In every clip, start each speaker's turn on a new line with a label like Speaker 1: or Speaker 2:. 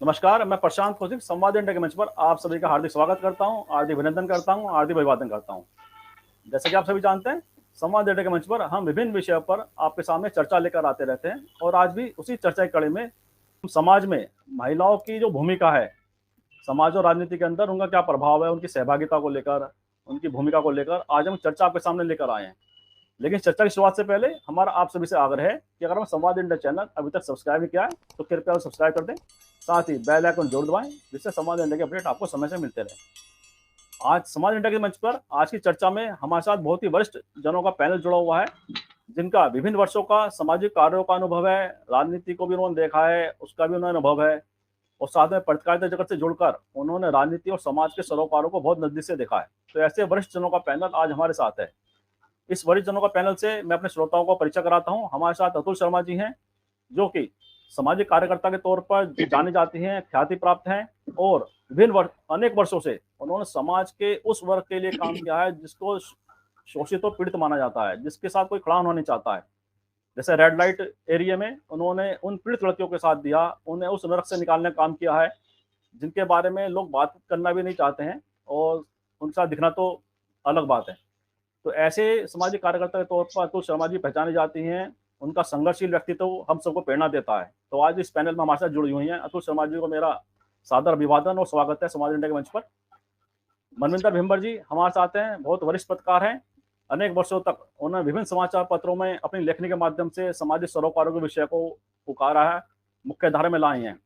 Speaker 1: नमस्कार, मैं प्रशांत कौशिक संवाद इंडिया के मंच पर आप सभी का हार्दिक स्वागत करता हूं, हार्दिक अभिनंदन करता हूं, हार्दिक अभिवादन करता हूं। जैसे कि आप सभी जानते हैं, संवाद इंडिया के मंच पर हम विभिन्न विषयों पर आपके सामने चर्चा लेकर आते रहते हैं और आज भी उसी चर्चा की कड़ी में हम समाज में महिलाओं की जो भूमिका है, समाज और राजनीति के अंदर उनका क्या प्रभाव है, उनकी सहभागिता को लेकर, उनकी भूमिका को लेकर आज हम चर्चा आपके सामने लेकर आए हैं। लेकिन चर्चा की शुरुआत से पहले हमारा आप सभी से आग्रह है कि अगर हम संवाद इंडिया चैनल अभी तक सब्सक्राइब नहीं किया है तो कृपया सब्सक्राइब कर दें, साथ ही बेल आइकन जरूर दबाएं जिससे संवाद इंडिया के अपडेट आपको समय से मिलते रहे। आज संवाद इंडिया के मंच पर आज की चर्चा में हमारे साथ बहुत ही वरिष्ठ जनों का पैनल जुड़ा हुआ है, जिनका विभिन्न वर्षों का सामाजिक कार्यों का अनुभव है, राजनीति को भी उन्होंने देखा है, उसका भी उन्होंने अनुभव है और साथ में पत्रकारिता जगत से जुड़कर उन्होंने राजनीति और समाज के सरोकारों को बहुत नजदीक से देखा है। तो ऐसे वरिष्ठ जनों का पैनल आज हमारे साथ है। इस वरिष्ठ जनों का पैनल से मैं अपने श्रोताओं को परिचय कराता हूं। हमारे साथ अतुल शर्मा जी हैं, जो कि सामाजिक कार्यकर्ता के तौर पर जानी जाती हैं, ख्याति प्राप्त हैं और अनेक वर्षों से उन्होंने समाज के उस वर्ग के लिए काम किया है जिसको शोषित और पीड़ित माना जाता है, जिसके साथ कोई खड़ा होना नहीं चाहता है। जैसे रेड लाइट एरिया में उन्होंने उन पीड़ित लड़कियों के साथ दिया, उन्हें उस नरक से निकालने का काम किया है, जिनके बारे में लोग बात करना भी नहीं चाहते हैं और उनके साथ दिखना तो अलग बात है। तो ऐसे सामाजिक कार्यकर्ता के तौर पर अतुल शर्मा जी पहचानी जाती हैं। उनका संघर्षशील व्यक्तित्व हम सबको प्रेरणा देता है। तो आज इस पैनल में हमारे साथ जुड़ी हुई हैं अतुल शर्मा जी को मेरा सादर अभिवादन और स्वागत है समाज इंडिया के मंच पर। मनविंदर भिम्बर जी हमारे साथ हैं, बहुत वरिष्ठ पत्रकार हैं। अनेक वर्षों तक उन्होंने विभिन्न समाचार पत्रों में अपनी लेखनी के माध्यम से सामाजिक सरोकारों के विषय को पुकारा है, मुख्य धारा में लाए हैं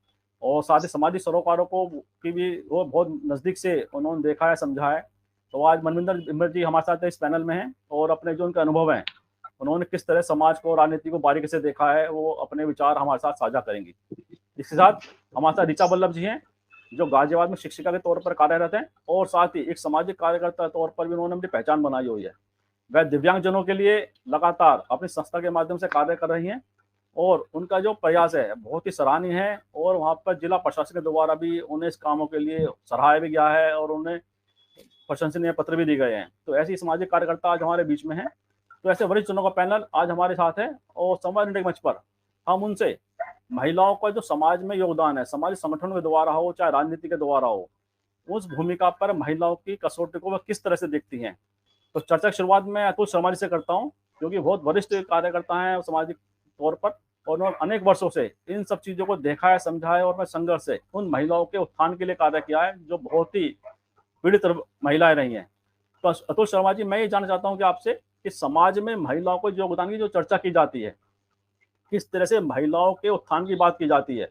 Speaker 1: और साथ ही सामाजिक सरोकारों को की भी वो बहुत नजदीक से उन्होंने देखा है, समझा है। तो आज मनविंदर भिम्बर जी हमारे साथ इस पैनल में हैं और अपने जो उनके अनुभव हैं, उन्होंने किस तरह समाज को, राजनीति को बारीकी से देखा है, वो अपने विचार हमारे साथ साझा करेंगी। इसके साथ हमारे साथ ऋचा वल्लभ जी हैं, जो गाजियाबाद में शिक्षिका के तौर पर कार्यरत हैं और साथ ही एक सामाजिक कार्यकर्ता के तौर पर भी उन्होंने अपनी पहचान बनाई हुई है। वह दिव्यांगजनों के लिए लगातार अपनी संस्था के माध्यम से कार्य कर रही हैं और उनका जो प्रयास है बहुत ही सराहनीय है और वहाँ पर जिला प्रशासन के द्वारा भी उन्हें इस कामों के लिए सराहा भी गया है और उन्हें प्रशंसनीय पत्र भी दिए गए हैं। तो ऐसी सामाजिक कार्यकर्ता आज हमारे बीच में है। तो ऐसे वरिष्ठ जनों का पैनल आज हमारे साथ है और संवाद इंडिया के मंच पर हम उनसे महिलाओं का जो समाज में योगदान है, सामाजिक संगठनों के द्वारा हो चाहे राजनीति के द्वारा हो, उस भूमिका पर महिलाओं की कसौटी को वह किस तरह से देखती हैं। तो चर्चा की शुरुआत मैं अतुल शर्मा जी से करता हूँ, क्योंकि बहुत वरिष्ठ कार्यकर्ता हैं सामाजिक तौर पर और उन्होंने अनेक वर्षों से इन सब चीजों को देखा है, समझा है और मैं संघर्ष से उन महिलाओं के उत्थान के लिए कार्य किया है जो बहुत ही पीड़ित महिलाएं रही हैं। तो अतुल शर्मा जी, मैं ये जानना चाहता हूँ कि आपसे कि समाज में महिलाओं को योगदान की जो चर्चा की जाती है, किस तरह से महिलाओं के उत्थान की बात की जाती है,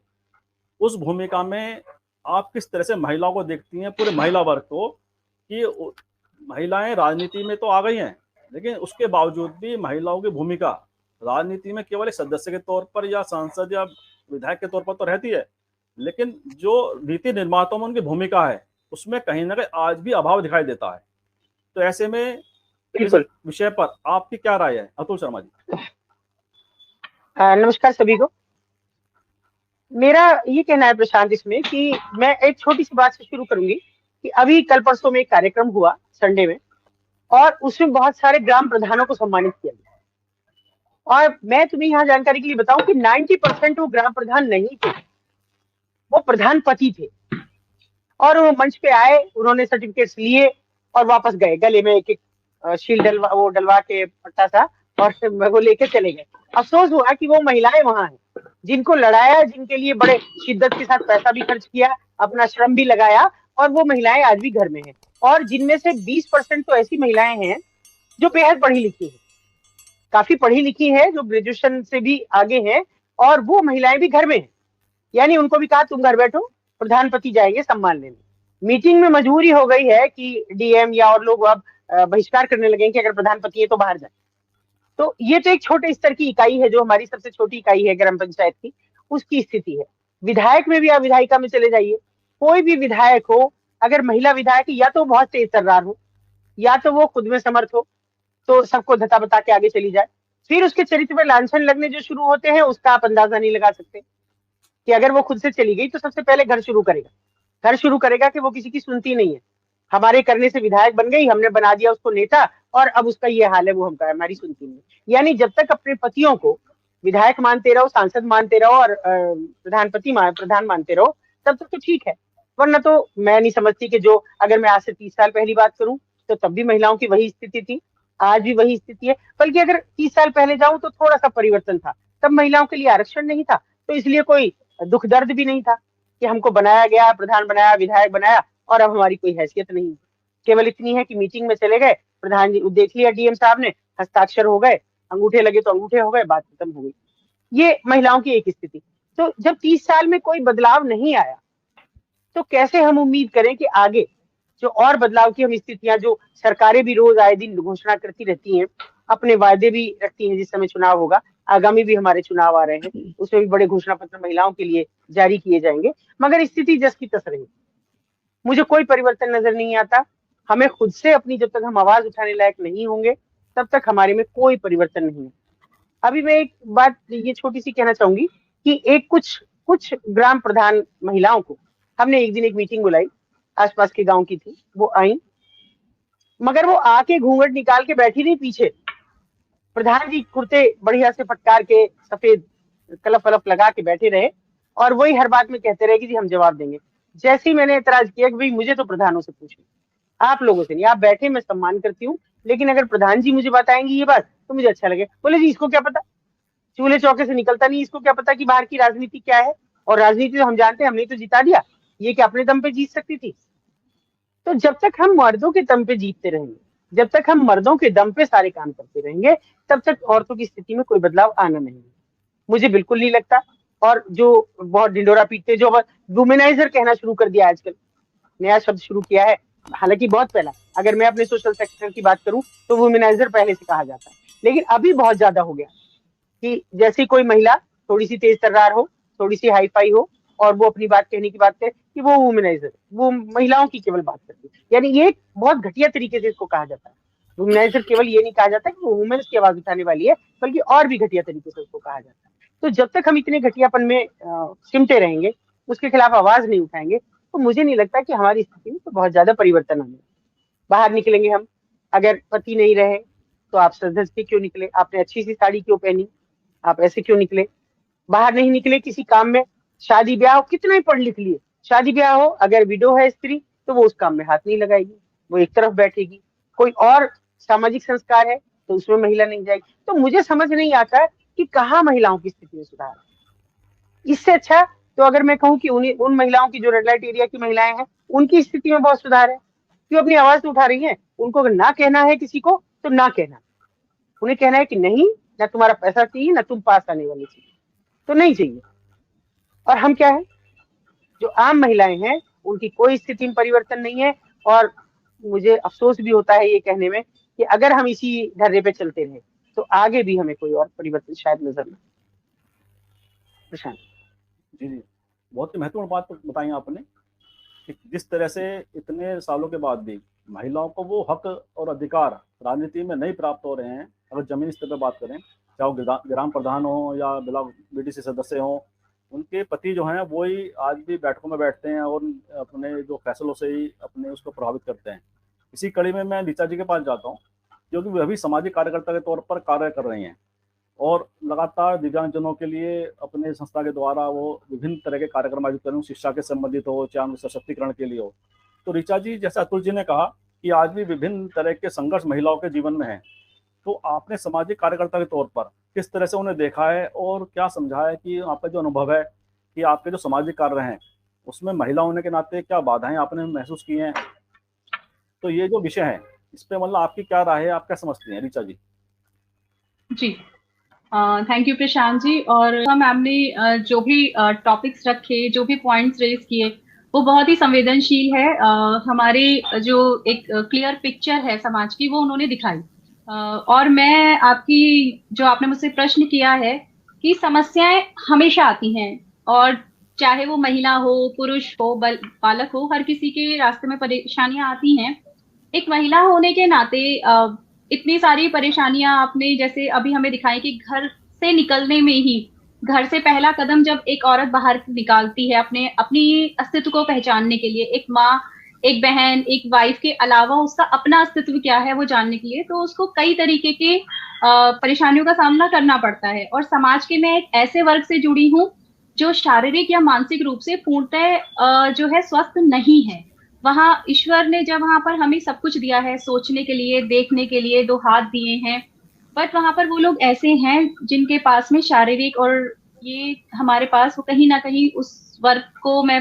Speaker 1: उस भूमिका में आप किस तरह से महिलाओं को देखती हैं, पूरे महिला वर्ग को, कि महिलाएं राजनीति में तो आ गई हैं लेकिन उसके बावजूद भी महिलाओं की भूमिका राजनीति में केवल एक सदस्य के तौर पर या सांसद या विधायक के तौर पर तो रहती है, लेकिन जो नीति निर्माताओं में उनकी भूमिका है उसमें कहीं ना कहीं आज भी अभाव दिखाई देता है। तो ऐसे में इस विषय पर आपकी क्या राय है अतुल शर्मा जी?
Speaker 2: नमस्कार सभी को। मेरा ये कहना है प्रशांत इसमें कि मैं एक छोटी सी बात से शुरू करूंगी कि अभी कल परसों में एक कार्यक्रम हुआ संडे में और उसमें बहुत सारे ग्राम प्रधानों को सम्मानित किया गया और मैं तुम्हें यहाँ जानकारी के लिए बताऊं कि 90% वो ग्राम प्रधान नहीं थे, वो प्रधान पति थे और वो मंच पे आए, उन्होंने सर्टिफिकेट्स लिए और वापस गए, गले में एक शील डलवा के पट्टा सा और वो लेके चले गए। अफसोस हुआ कि वो महिलाएं वहां हैं जिनको लड़ाया, जिनके लिए बड़े शिद्दत के साथ पैसा भी खर्च किया, अपना श्रम भी लगाया और वो महिलाएं आज भी घर में हैं और जिनमें से 20% तो ऐसी महिलाएं हैं जो बेहद पढ़ी लिखी है, काफी पढ़ी लिखी है, जो ग्रेजुएशन से भी आगे है और वो महिलाएं भी घर में है। यानी उनको भी कहा तुम घर बैठो, प्रधानपति जाएंगे सम्मान लेने। मीटिंग में मजबूरी हो गई है कि डीएम या और लोग अब बहिष्कार करने लगे कि अगर प्रधानपति है तो बाहर जाए। तो ये तो एक छोटे स्तर की इकाई है, जो हमारी सबसे छोटी इकाई है ग्राम पंचायत की, उसकी स्थिति है। विधायक में भी आप विधायिका में चले जाइए, कोई भी विधायक हो, अगर महिला विधायक या तो बहुत तेज तर्रार हो या तो वो खुद में समर्थ हो तो सबको धता बता के आगे चली जाए। फिर उसके चरित्र पर लांछन लगने जो शुरू होते हैं उसका आप अंदाजा नहीं लगा सकते कि अगर वो खुद से चली गई तो सबसे पहले घर शुरू करेगा कि वो किसी की सुनती नहीं है, हमारे करने से विधायक बन गई, हमने बना दिया उसको नेता और अब उसका ये हाल है, वो हमका हमारी सुनती नहीं। यानी जब तक अपने पतियों को विधायक मानते रहो, सांसद मानते रहो और प्रधान मानते रहो, तब तक तो ठीक है, वरना तो मैं नहीं समझती कि जो, अगर मैं आज से 30 साल पहली बात करूं तो तब भी महिलाओं की वही स्थिति थी, आज भी वही स्थिति है। बल्कि अगर 30 साल पहले जाऊं तो थोड़ा सा परिवर्तन था, तब महिलाओं के लिए आरक्षण नहीं था, तो इसलिए कोई दुख दर्द भी नहीं था कि हमको बनाया गया, प्रधान बनाया, विधायक बनाया और अब हमारी कोई हैसियत नहीं। केवल इतनी है कि मीटिंग में चले गए, प्रधान जी देख लिया डीएम साहब ने, हस्ताक्षर हो गए, अंगूठे लगे तो अंगूठे हो गए, बात खत्म हो गई। ये महिलाओं की एक स्थिति। तो जब 30 साल में कोई बदलाव नहीं आया तो कैसे हम उम्मीद करें कि आगे जो और बदलाव की हम स्थितियां, जो सरकारें भी रोज आए दिन घोषणा करती रहती हैं, अपने वायदे भी रखती हैं, जिस समय चुनाव होगा, आगामी भी हमारे चुनाव आ रहे हैं, उसमें भी बड़े घोषणा पत्र महिलाओं के लिए जारी किए जाएंगे, मगर स्थिति जस की तस रही। मुझे कोई परिवर्तन नजर नहीं आता। हमें खुद से अपनी, जब तक हम आवाज उठाने लायक नहीं होंगे तब तक हमारे में कोई परिवर्तन नहीं है। अभी मैं एक बात ये छोटी सी कहना चाहूंगी कि एक कुछ कुछ ग्राम प्रधान महिलाओं को हमने एक दिन एक मीटिंग बुलाई, आसपास के गांव की थी, वो आई, मगर वो आके घूंघट निकाल के बैठी नहीं पीछे, प्रधान जी कुर्ते बढ़िया से फटकार के सफेद कलफ वलफ लगा के बैठे रहे और वही हर बात में कहते रहे कि जी हम जवाब देंगे। जैसे ही मैंने एतराज किया कि भाई मुझे तो प्रधानों से पूछे, आप लोगों से नहीं, आप बैठे, मैं सम्मान करती हूँ, लेकिन अगर प्रधान जी मुझे बताएंगी ये बात तो मुझे अच्छा लगे। बोले जी इसको क्या पता, चूल्हे चौके से निकलता नहीं, इसको क्या पता कि बाहर की राजनीति क्या है, और राजनीति तो हम जानते हैं, हमने तो जिता दिया, ये क्या अपने दम पे जीत सकती थी। तो जब तक हम मर्दों के दम पे जीतते रहेंगे, जब तक हम मर्दों के दम पे सारे काम करते रहेंगे, तब तक औरतों की स्थिति में कोई बदलाव आना नहीं है, मुझे बिल्कुल नहीं लगता। और जो बहुत ढिंडोरा पीटते, जो वुमेनाइजर कहना शुरू कर दिया आजकल, नया शब्द शुरू किया है, हालांकि बहुत पहला, अगर मैं अपने सोशल सेक्टर की बात करूं तो वुमेनाइजर पहले से कहा जाता है, लेकिन अभी बहुत ज्यादा हो गया कि जैसी कोई महिला थोड़ी सी तेज तर्रार हो, थोड़ी सी हाई फाई हो और वो अपनी बात कहने की बात करे कि वो वुमेनाइजर, वो महिलाओं की केवल बात करती है, यानी ये बहुत घटिया तरीके से इसको कहा जाता है। वुमेनाइजर केवल ये नहीं कहा जाता कि वो वुमेन्स की आवाज उठाने वाली है, बल्कि और भी घटिया तरीके से उसको कहा जाता है। तो जब तक हम इतने घटियापन में सिमटे रहेंगे, उसके खिलाफ आवाज नहीं उठाएंगे, तो मुझे नहीं लगता कि हमारी स्थिति में तो बहुत ज्यादा परिवर्तन आने। बाहर निकलेंगे हम, अगर पति नहीं रहे तो आप सज के क्यों निकले, आपने अच्छी सी साड़ी क्यों पहनी, आप ऐसे क्यों निकले, बाहर नहीं निकले किसी काम में, शादी ब्याह हो, कितना ही पढ़ लिख लिए, शादी ब्याह हो, अगर विडो है स्त्री तो वो उस काम में हाथ नहीं लगाएगी, वो एक तरफ बैठेगी। कोई और सामाजिक संस्कार है तो उसमें महिला नहीं जाएगी। तो मुझे समझ नहीं आता कि कहाँ महिलाओं की स्थिति में सुधार है। इससे अच्छा तो अगर मैं कहूँ कि उन महिलाओं की जो रेड लाइट एरिया की महिलाएं हैं, उनकी स्थिति में बहुत सुधार है, क्यों अपनी आवाज तो उठा रही है। उनको अगर ना कहना है किसी को तो ना कहना, उन्हें कहना है कि नहीं, ना तुम्हारा पैसा चाहिए, ना तुम पास आने वाली चाहिए, तो नहीं चाहिए। और हम क्या है, जो आम महिलाएं हैं, उनकी कोई स्थिति में परिवर्तन नहीं है। और मुझे अफसोस भी होता है ये कहने में कि अगर हम इसी ढर्रे पे चलते रहे तो आगे भी हमें कोई और परिवर्तन शायद नजर ना। प्रशांत
Speaker 1: जी जी, बहुत ही महत्वपूर्ण बात बताई आपने कि जिस तरह से इतने सालों के बाद भी महिलाओं को वो हक और अधिकार राजनीति में नहीं प्राप्त हो रहे हैं। अगर जमीनी स्तर पर बात करें, चाहे वो ग्राम प्रधान हो या ब्लॉक बीडीसी सदस्य हो, उनके पति जो हैं वो ही आज भी बैठकों में बैठते हैं और अपने जो फैसलों से ही अपने उसको प्रभावित करते हैं। इसी कड़ी में मैं ऋचा जी के पास जाता हूँ, क्योंकि वे भी सामाजिक कार्यकर्ता के तौर पर कार्य कर रही हैं और लगातार दिव्यांगजनों के लिए अपने संस्था के द्वारा वो विभिन्न तरह के कार्यक्रम आयोजित कर रहे हो, शिक्षा के संबंधित हो, चाहे उनके सशक्तिकरण के लिए हो। तो ऋचा जी, जैसे अतुल जी ने कहा कि आज भी विभिन्न तरह के संघर्ष महिलाओं के जीवन में है, तो आपने सामाजिक कार्यकर्ता के तौर पर किस तरह से उन्हें देखा है और क्या समझा है कि आपका जो अनुभव है कि आपके जो सामाजिक कार्य हैं उसमें महिला होने के नाते क्या बाधाएं आपने महसूस की हैं? तो ये जो विषय है इस पे मतलब आपकी क्या राय है, आप क्या समझती हैं ऋचा जी?
Speaker 3: जी, थैंक यू प्रशांत जी। और मैम ने जो भी टॉपिक्स रखे, जो भी पॉइंट्स रेज किए, वो बहुत ही संवेदनशील है। हमारे जो एक क्लियर पिक्चर है समाज की, वो उन्होंने दिखाई। और मैं आपकी, जो आपने मुझसे प्रश्न किया है कि समस्याएं हमेशा आती हैं, और चाहे वो महिला हो, पुरुष हो, बालक हो, हर किसी के रास्ते में परेशानियां आती हैं। एक महिला होने के नाते इतनी सारी परेशानियां आपने जैसे अभी हमें दिखाई कि घर से निकलने में ही, घर से पहला कदम जब एक औरत बाहर निकालती है अपने अपनी अस्तित्व को पहचानने के लिए, एक माँ, एक बहन, एक वाइफ के अलावा उसका अपना अस्तित्व क्या है वो जानने के लिए, तो उसको कई तरीके के परेशानियों का सामना करना पड़ता है। और समाज के मैं एक ऐसे वर्ग से जुड़ी हूँ जो शारीरिक या मानसिक रूप से पूर्णतः जो है स्वस्थ नहीं है। वहां ईश्वर ने जब वहां पर हमें सब कुछ दिया है, सोचने के लिए, देखने के लिए, 2 हाथ दिए हैं, बट वहां पर वो लोग ऐसे हैं जिनके पास में शारीरिक और ये हमारे पास वो कहीं ना कहीं उस वर्ग को मैं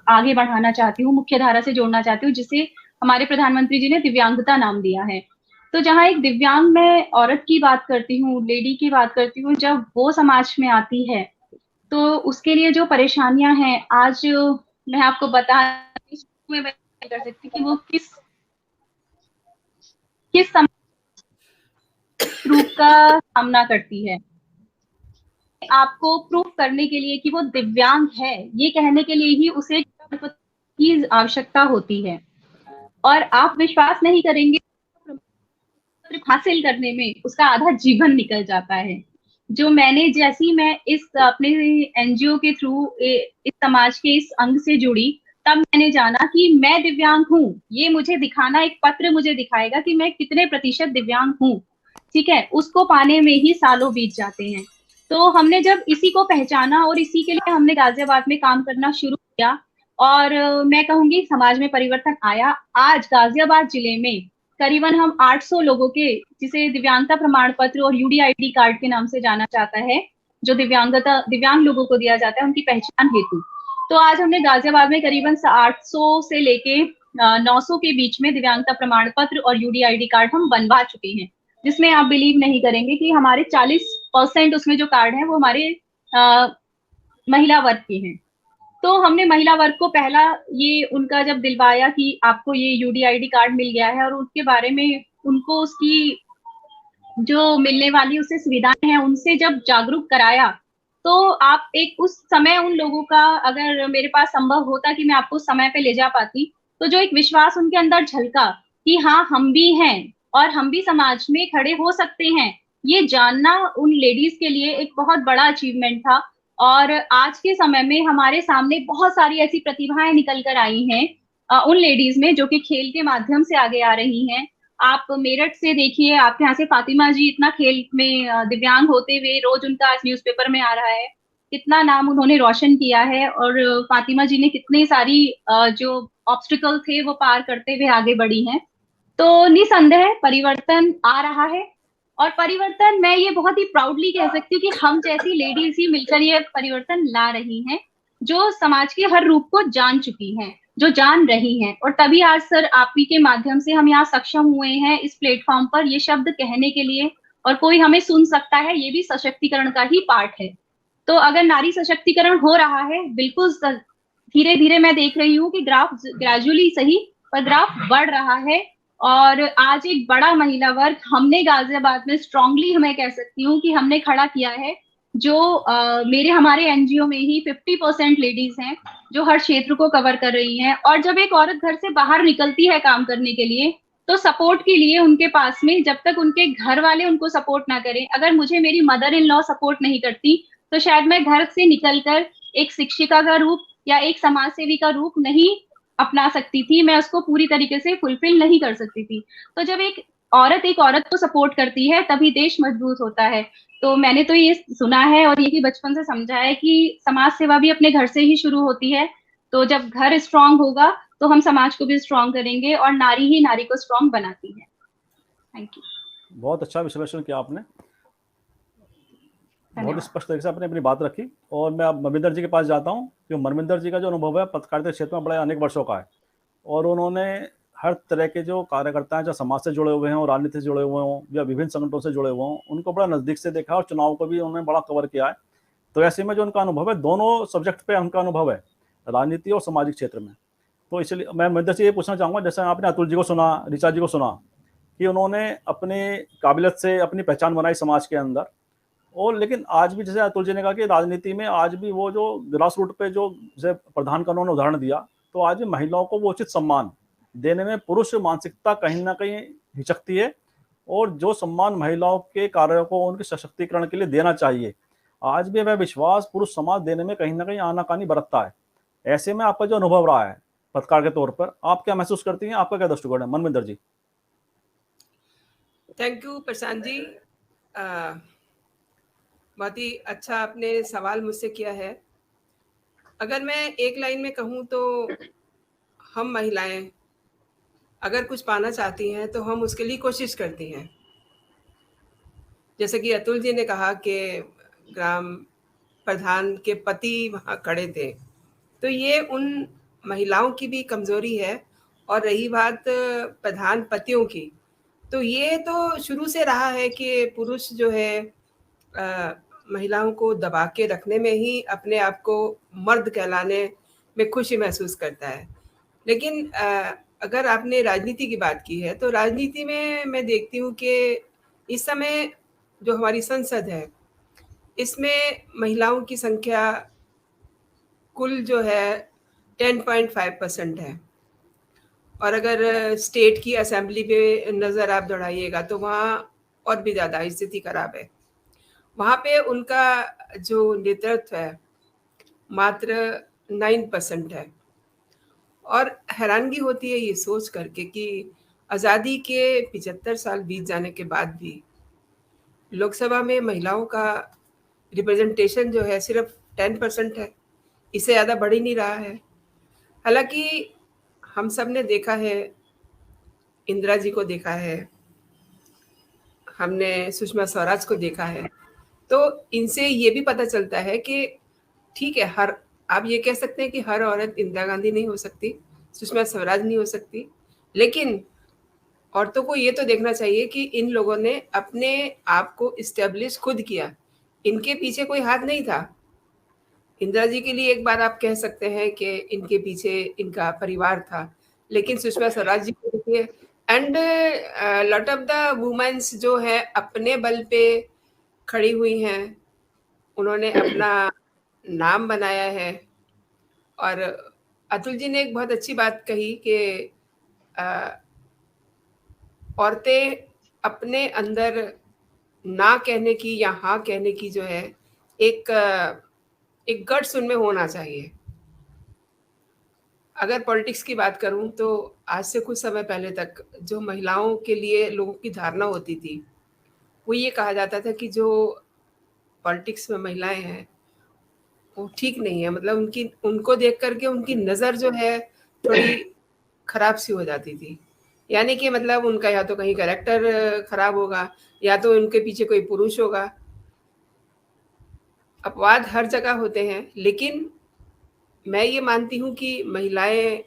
Speaker 3: आगे बढ़ाना चाहती हूँ, मुख्य धारा से जोड़ना चाहती हूँ, जिसे हमारे प्रधानमंत्री जी ने दिव्यांगता नाम दिया है। तो जहाँ एक दिव्यांग मैं औरत की बात करती हूँ, लेडी की बात करती हूँ, जब वो समाज में आती है तो उसके लिए जो परेशानियां हैं, आज मैं आपको बता में बयान कर सकती कि वो किस किस रूप का सामना करती है। आपको प्रूफ करने के लिए कि वो दिव्यांग है, ये कहने के लिए ही उसे की आवश्यकता होती है। और आप विश्वास नहीं करेंगे, हासिल करने में उसका आधा जीवन निकल जाता है। जो मैं इस अपने एनजीओ के थ्रू इस समाज के इस अंग से जुड़ी, तब मैंने जाना कि मैं दिव्यांग हूँ। ये मुझे दिखाना, एक पत्र मुझे दिखाएगा कि मैं कितने प्रतिशत दिव्यांग हूँ, ठीक है, उसको पाने में ही सालों बीत जाते हैं। तो हमने जब इसी को पहचाना और इसी के लिए हमने गाजियाबाद में काम करना शुरू किया, और मैं कहूंगी समाज में परिवर्तन आया। आज गाजियाबाद जिले में करीबन हम 800 लोगों के, जिसे दिव्यांगता प्रमाण पत्र और यूडीआईडी कार्ड के नाम से जाना जाता है, जो दिव्यांग लोगों को दिया जाता है उनकी पहचान हेतु, तो आज हमने गाजियाबाद में करीबन 800 से लेके 900 के बीच में दिव्यांगता प्रमाण पत्र और यूडीआईडी कार्ड हम बनवा चुके हैं, जिसमें आप बिलीव नहीं करेंगे कि हमारे 40% उसमें जो कार्ड है वो हमारे महिला वर्ग के हैं। तो हमने महिला वर्ग को पहला ये उनका जब दिलवाया कि आपको ये यूडीआईडी कार्ड मिल गया है, और उसके बारे में उनको उसकी जो मिलने वाली उससे सुविधाएं हैं उनसे जब जागरूक कराया, तो आप एक उस समय उन लोगों का, अगर मेरे पास संभव होता कि मैं आपको समय पे ले जा पाती, तो जो एक विश्वास उनके अंदर झलका कि हाँ हम भी हैं और हम भी समाज में खड़े हो सकते हैं, ये जानना उन लेडीज के लिए एक बहुत बड़ा अचीवमेंट था। और आज के समय में हमारे सामने बहुत सारी ऐसी प्रतिभाएं निकल कर आई हैं उन लेडीज में, जो कि खेल के माध्यम से आगे आ रही हैं। आप मेरठ से देखिए, आपके यहाँ से फातिमा जी इतना खेल में दिव्यांग होते हुए रोज उनका आज न्यूज़पेपर में आ रहा है, कितना नाम उन्होंने रोशन किया है। और फातिमा जी ने कितनी सारी जो ऑब्स्टिकल थे वो पार करते हुए आगे बढ़ी हैं। तो निसंदेह परिवर्तन आ रहा है, और परिवर्तन मैं ये बहुत ही प्राउडली कह सकती हूँ कि हम जैसी लेडीज ही मिलकर ये परिवर्तन ला रही हैं, जो समाज के हर रूप को जान चुकी हैं, जो जान रही हैं। और तभी आज सर आप ही के माध्यम से हम यहाँ सक्षम हुए हैं इस प्लेटफॉर्म पर ये शब्द कहने के लिए, और कोई हमें सुन सकता है, ये भी सशक्तिकरण का ही पार्ट है। तो अगर नारी सशक्तिकरण हो रहा है, बिल्कुल धीरे धीरे मैं देख रही हूँ कि ग्राफ ग्रेजुअली सही पर ग्राफ बढ़ रहा है। और आज एक बड़ा महिला वर्ग हमने गाजियाबाद में स्ट्रांगली मैं कह सकती हूँ कि हमने खड़ा किया है, जो हमारे एनजीओ में ही 50% लेडीज हैं जो हर क्षेत्र को कवर कर रही हैं। और जब एक औरत घर से बाहर निकलती है काम करने के लिए, तो सपोर्ट के लिए उनके पास में, जब तक उनके घर वाले उनको सपोर्ट ना करें, अगर मुझे मेरी मदर इन लॉ सपोर्ट नहीं करती, तो शायद मैं घर से निकलकर एक शिक्षिका का रूप या एक समाज सेवी का रूप नहीं अपना सकती थी, मैं उसको पूरी तरीके से फुलफिल नहीं कर सकती थी। तो जब एक औरत को सपोर्ट करती है, तभी देश मजबूत होता है। तो मैंने तो ये सुना है और ये बचपन से समझा है कि समाज सेवा भी अपने घर से ही शुरू होती है। तो जब घर स्ट्रांग होगा तो हम समाज को भी स्ट्रांग करेंगे, और नारी ही नारी को स्ट्रांग बनाती है। Thank you.
Speaker 1: बहुत अच्छा विश्लेषण किया आपने, बहुत स्पष्ट तरीके से आपने अपनी बात रखी। और मैं अब मनविंदर जी के पास जाता हूँ, क्योंकि मनविंदर जी का जो अनुभव है पत्रकारिता क्षेत्र में बड़ा अनेक वर्षों का है, और उन्होंने हर तरह के जो कार्यकर्ता हैं, जो समाज से जुड़े हुए हैं और राजनीति से जुड़े हुए हों या विभिन्न संगठनों से जुड़े हुए हों, उनको बड़ा नज़दीक से देखा और चुनाव को भी उन्होंने बड़ा कवर किया है। तो ऐसे में जो उनका अनुभव है, दोनों सब्जेक्ट पे उनका अनुभव है, राजनीति और सामाजिक क्षेत्र में। तो इसलिए मैं मनविंदर से ये पूछना चाहूँगा, जैसे आपने अतुल जी को सुना, ऋचा जी को सुना कि उन्होंने अपनी काबिलियत से अपनी पहचान बनाई समाज के अंदर, और लेकिन आज भी जैसे अतुल जी ने कहा कि राजनीति में आज भी वो जो ग्रास रूट पे जो जैसे प्रधान का उन्होंने उदाहरण दिया, तो आज भी महिलाओं को वो उचित सम्मान देने में पुरुष मानसिकता कहीं ना कहीं हिचकती है, और जो सम्मान महिलाओं के कार्यों को उनके सशक्तिकरण के लिए देना चाहिए, आज भी वह विश्वास पुरुष समाज देने में कहीं ना कहीं आनाकानी बरतता है। ऐसे में आपका जो अनुभव रहा है पत्रकार के तौर पर, आप क्या महसूस करती हैं, आपका क्या दृष्टिकोण है? मनविंदर जी।
Speaker 4: थैंक यू प्रशांत जी, बहुत ही अच्छा आपने सवाल मुझसे किया है। अगर मैं एक लाइन में कहूँ तो हम महिलाएं अगर कुछ पाना चाहती हैं तो हम उसके लिए कोशिश करती हैं। जैसे कि अतुल जी ने कहा कि ग्राम प्रधान के पति वहाँ खड़े थे, तो ये उन महिलाओं की भी कमजोरी है। और रही बात प्रधान पतियों की, तो ये तो शुरू से रहा है कि पुरुष जो है महिलाओं को दबा के रखने में ही अपने आप को मर्द कहलाने में खुशी महसूस करता है। लेकिन अगर आपने राजनीति की बात की है, तो राजनीति में मैं देखती हूँ कि इस समय जो हमारी संसद है, इसमें महिलाओं की संख्या कुल जो है 10.5% है। और अगर स्टेट की असेंबली पे नज़र आप दौड़ाइएगा तो वहाँ और भी ज़्यादा स्थिति खराब है। वहाँ पे उनका जो नेतृत्व है मात्र 9% है। और हैरानगी होती है ये सोच करके कि आज़ादी के 75 साल बीत जाने के बाद भी लोकसभा में महिलाओं का रिप्रेजेंटेशन जो है सिर्फ 10% है, इससे ज़्यादा बढ़ ही नहीं रहा है। हालांकि हम सब ने देखा है, इंदिरा जी को देखा है, हमने सुषमा स्वराज को देखा है, तो इनसे ये भी पता चलता है कि ठीक है, हर आप ये कह सकते हैं कि हर औरत इंदिरा गांधी नहीं हो सकती, सुषमा स्वराज नहीं हो सकती, लेकिन औरतों को ये तो देखना चाहिए कि इन लोगों ने अपने आप को इस्टेब्लिश खुद किया, इनके पीछे कोई हाथ नहीं था। इंदिरा जी के लिए एक बार आप कह सकते हैं कि इनके पीछे इनका परिवार था, लेकिन सुषमा स्वराज जी को देखिए, and lot of the womens जो है अपने बल पे खड़ी हुई हैं, उन्होंने अपना नाम बनाया है। और अतुल जी ने एक बहुत अच्छी बात कही कि औरतें अपने अंदर ना कहने की या हाँ कहने की जो है एक गट्स उनमें होना चाहिए। अगर पॉलिटिक्स की बात करूं तो आज से कुछ समय पहले तक जो महिलाओं के लिए लोगों की धारणा होती थी, वो ये कहा जाता था कि जो पॉलिटिक्स में महिलाएं हैं वो ठीक नहीं है, मतलब उनको देख करके उनकी नज़र जो है थोड़ी खराब सी हो जाती थी। यानी कि मतलब उनका या तो कहीं कैरेक्टर खराब होगा या तो उनके पीछे कोई पुरुष होगा। अपवाद हर जगह होते हैं, लेकिन मैं ये मानती हूँ कि महिलाएं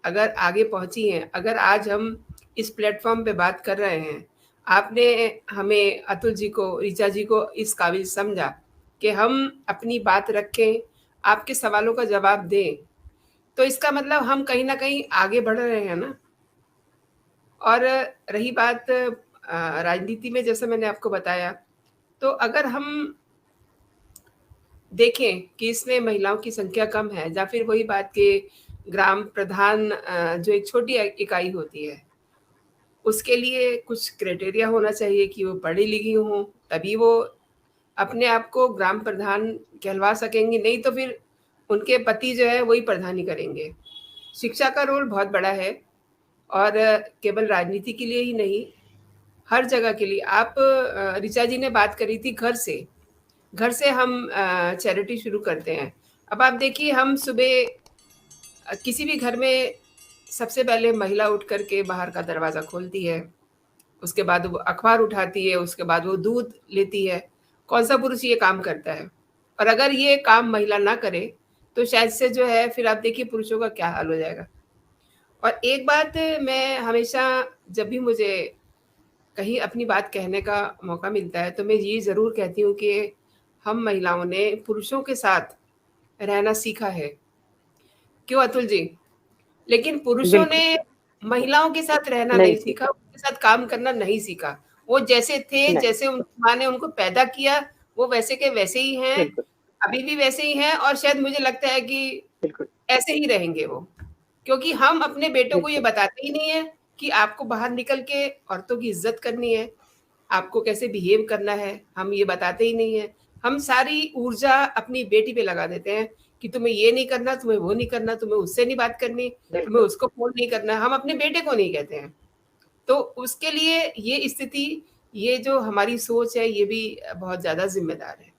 Speaker 4: अगर आगे पहुंची हैं, अगर आज हम इस प्लेटफॉर्म पे बात कर रहे हैं, आपने हमें अतुल जी को, ऋचा जी को इस काबिल समझा कि हम अपनी बात रखें, आपके सवालों का जवाब दें, तो इसका मतलब हम कहीं ना कहीं आगे बढ़ रहे हैं ना। और रही बात राजनीति में, जैसे मैंने आपको बताया, तो अगर हम देखें कि इसमें महिलाओं की संख्या कम है, या फिर वही बात कि ग्राम प्रधान जो एक छोटी इकाई होती है, उसके लिए कुछ क्राइटेरिया होना चाहिए कि वो पढ़ी लिखी हों, तभी वो अपने आप को ग्राम प्रधान कहलवा सकेंगी, नहीं तो फिर उनके पति जो है वही प्रधानी करेंगे। शिक्षा का रोल बहुत बड़ा है, और केवल राजनीति के लिए ही नहीं, हर जगह के लिए। आप ऋचा जी ने बात करी थी घर से हम चैरिटी शुरू करते हैं। अब आप देखिए, हम सुबह किसी भी घर में सबसे पहले महिला उठ करके बाहर का दरवाज़ा खोलती है, उसके बाद वो अखबार उठाती है, उसके बाद वो दूध लेती है। कौन सा पुरुष ये काम करता है? और अगर ये काम महिला ना करे तो शायद से जो है फिर आप देखिए पुरुषों का क्या हाल हो जाएगा। और एक बात मैं हमेशा, जब भी मुझे कहीं अपनी बात कहने का मौका मिलता है, तो मैं ये ज़रूर कहती हूँ कि हम महिलाओं ने पुरुषों के साथ रहना सीखा है। क्यों अतुल जी? लेकिन पुरुषों
Speaker 2: बिल्कुल
Speaker 4: ने महिलाओं के साथ रहना
Speaker 2: नहीं
Speaker 4: नहीं
Speaker 2: सीखा।
Speaker 4: सीखा, उनके साथ काम करना नहीं सीखा। वो जैसे थे,
Speaker 2: नहीं,
Speaker 4: जैसे उनकी माँ ने उनको पैदा किया, वो वैसे के वैसे ही हैं,
Speaker 2: बिल्कुल
Speaker 4: अभी भी वैसे ही हैं, और शायद मुझे लगता है कि
Speaker 2: बिल्कुल
Speaker 4: ऐसे ही रहेंगे वो। क्योंकि हम अपने बेटों को ये
Speaker 2: बिल्कुल
Speaker 4: बताते ही नहीं है कि आपको बाहर निकल के औरतों की इज्जत करनी है, आपको कैसे बिहेव करना है, हम ये बताते ही नहीं है। हम सारी ऊर्जा अपनी बेटी पे लगा देते हैं कि तुम्हें ये नहीं करना, तुम्हें वो नहीं करना, तुम्हें उससे नहीं बात करनी, तुम्हें
Speaker 2: बिल्कुल
Speaker 4: उसको फोन नहीं करना। हम अपने बेटे को नहीं कहते हैं। तो उसके लिए ये स्थिति, ये जो हमारी सोच है, ये भी बहुत ज्यादा जिम्मेदार है।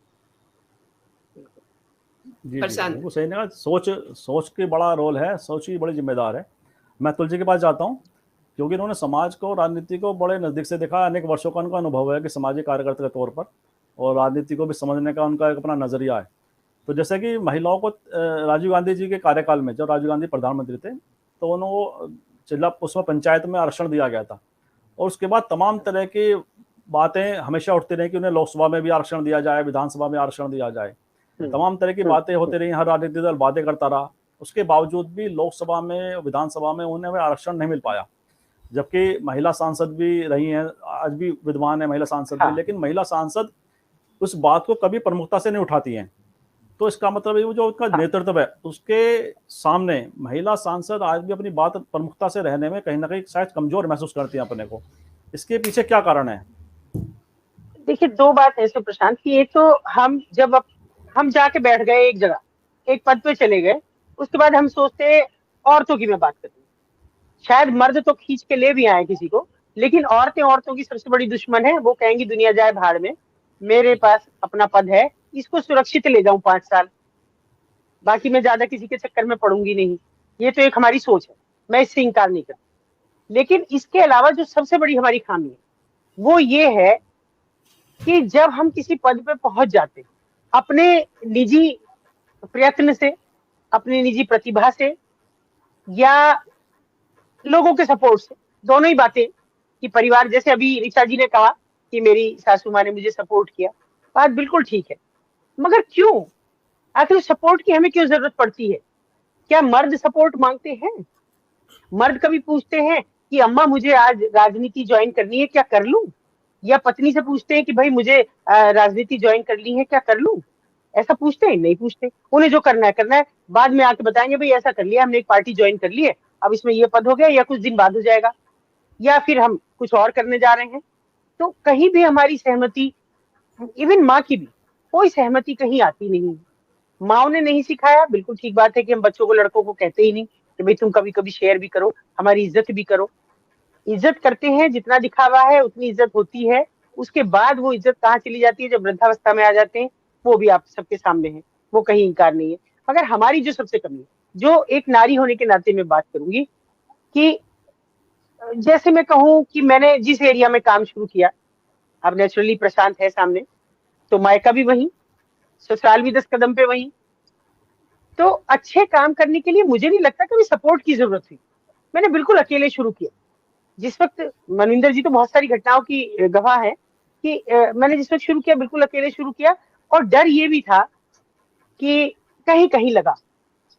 Speaker 1: जी,
Speaker 4: प्रशांत।
Speaker 1: बिल्कुल सही कहा। सोच सोच की बड़ा रोल है, सोच ही बड़ी ज़िम्मेदार है। मैं अतुल जी के पास जाता हूँ, क्योंकि उन्होंने समाज को, राजनीति को बड़े नज़दीक से देखा है। अनेक वर्षों का उनका अनुभव है कि सामाजिक कार्यकर्ता के तौर पर, और राजनीति को भी समझने का उनका एक अपना नज़रिया है। तो जैसे कि महिलाओं को राजीव गांधी जी के कार्यकाल में, जब राजीव गांधी प्रधानमंत्री थे, तो उनको जिला उसमें पंचायत में आरक्षण दिया गया था। और उसके बाद तमाम तरह की बातें हमेशा उठती रही कि उन्हें लोकसभा में भी आरक्षण दिया जाए, विधानसभा में आरक्षण दिया जाए। तमाम तरह की बातें होती रही, हर राजनीतिक दल बातें करता रहा। उसके बावजूद भी लोकसभा में, विधानसभा में उन्हें वह आरक्षण नहीं मिल पाया। जबकि महिला सांसद भी रही हैं, आज भी विद्यमान है महिला सांसद भी, लेकिन महिला सांसद उस बात को कभी प्रमुखता से नहीं उठाती हैं। तो इसका मतलब ये जो उसका नेतृत्व है, उसके सामने महिला सांसद आज भी अपनी बात प्रमुखता से रहने में कहीं ना कहीं शायद कमजोर महसूस करती हैं अपने को। इसके पीछे क्या कारण है?
Speaker 2: देखिए, दो बात है प्रशांत की। एक तो हम जाके बैठ गए एक जगह, एक पद पे चले गए, उसके बाद हम सोचते औरतों की मैं बात करती हूँ, शायद मर्द तो खींच के ले भी आए किसी को, लेकिन औरतें औरतों की सबसे बड़ी दुश्मन है। वो कहेंगी दुनिया जाए भाड़ में, मेरे पास अपना पद है, इसको सुरक्षित ले जाऊं 5 साल, बाकी मैं ज्यादा किसी के चक्कर में पड़ूंगी नहीं। ये तो एक हमारी सोच है, मैं इससे इंकार नहीं करती। लेकिन इसके अलावा जो सबसे बड़ी हमारी खामी है वो ये है कि जब हम किसी पद पे पहुंच जाते हैं, अपने निजी प्रयत्न से, अपनी निजी प्रतिभा से, या लोगों के सपोर्ट से, दोनों ही बातें, कि परिवार, जैसे अभी ऋचा जी ने कहा कि मेरी सासू माँ ने मुझे सपोर्ट किया, बात बिल्कुल ठीक है, मगर क्यों? आखिर सपोर्ट की हमें क्यों जरूरत पड़ती है? क्या मर्द सपोर्ट मांगते हैं? मर्द कभी पूछते हैं कि अम्मा मुझे आज राजनीति ज्वाइन करनी है, क्या कर लूं? या पत्नी से पूछते हैं कि भाई मुझे राजनीति ज्वाइन करनी है, क्या कर लूं? ऐसा पूछते हैं? नहीं पूछते। उन्हें जो करना है, बाद में आके बताएंगे भाई ऐसा कर लिया हमने, एक पार्टी ज्वाइन कर ली है, अब इसमें ये पद हो गया, या कुछ दिन बाद हो जाएगा, या फिर हम कुछ और करने जा रहे हैं। तो कहीं भी हमारी सहमति, इवन माँ की भी कोई सहमति कहीं आती नहीं है। माँ ने नहीं सिखाया, बिल्कुल ठीक बात है कि हम बच्चों को, लड़कों को कहते ही नहीं कि भाई तुम कभी कभी शेयर भी करो, हमारी इज्जत भी करो। इज्जत करते हैं, जितना दिखावा है उतनी इज्जत होती है। उसके बाद वो इज्जत कहाँ चली जाती है, जब वृद्धावस्था में आ जाते हैं, वो भी आप सबके सामने है, वो कहीं इंकार नहीं है। मगर हमारी जो सबसे कमी है, जो एक नारी होने के नाते में बात करूंगी, कि जैसे मैं कहूँ कि मैंने जिस एरिया में काम शुरू किया, अब नेचुरली प्रशांत है सामने, तो मायका भी वहीं, ससुराल भी 10 कदम पे वहीं। तो अच्छे काम करने के लिए मुझे नहीं लगता कभी सपोर्ट की जरूरत थी। मैंने बिल्कुल अकेले शुरू किया। जिस वक्त, मनविंदर जी तो बहुत सारी घटनाओं की गवाह है कि मैंने जिस वक्त शुरू किया, बिल्कुल अकेले शुरू किया। और डर ये भी था कि कहीं कहीं लगा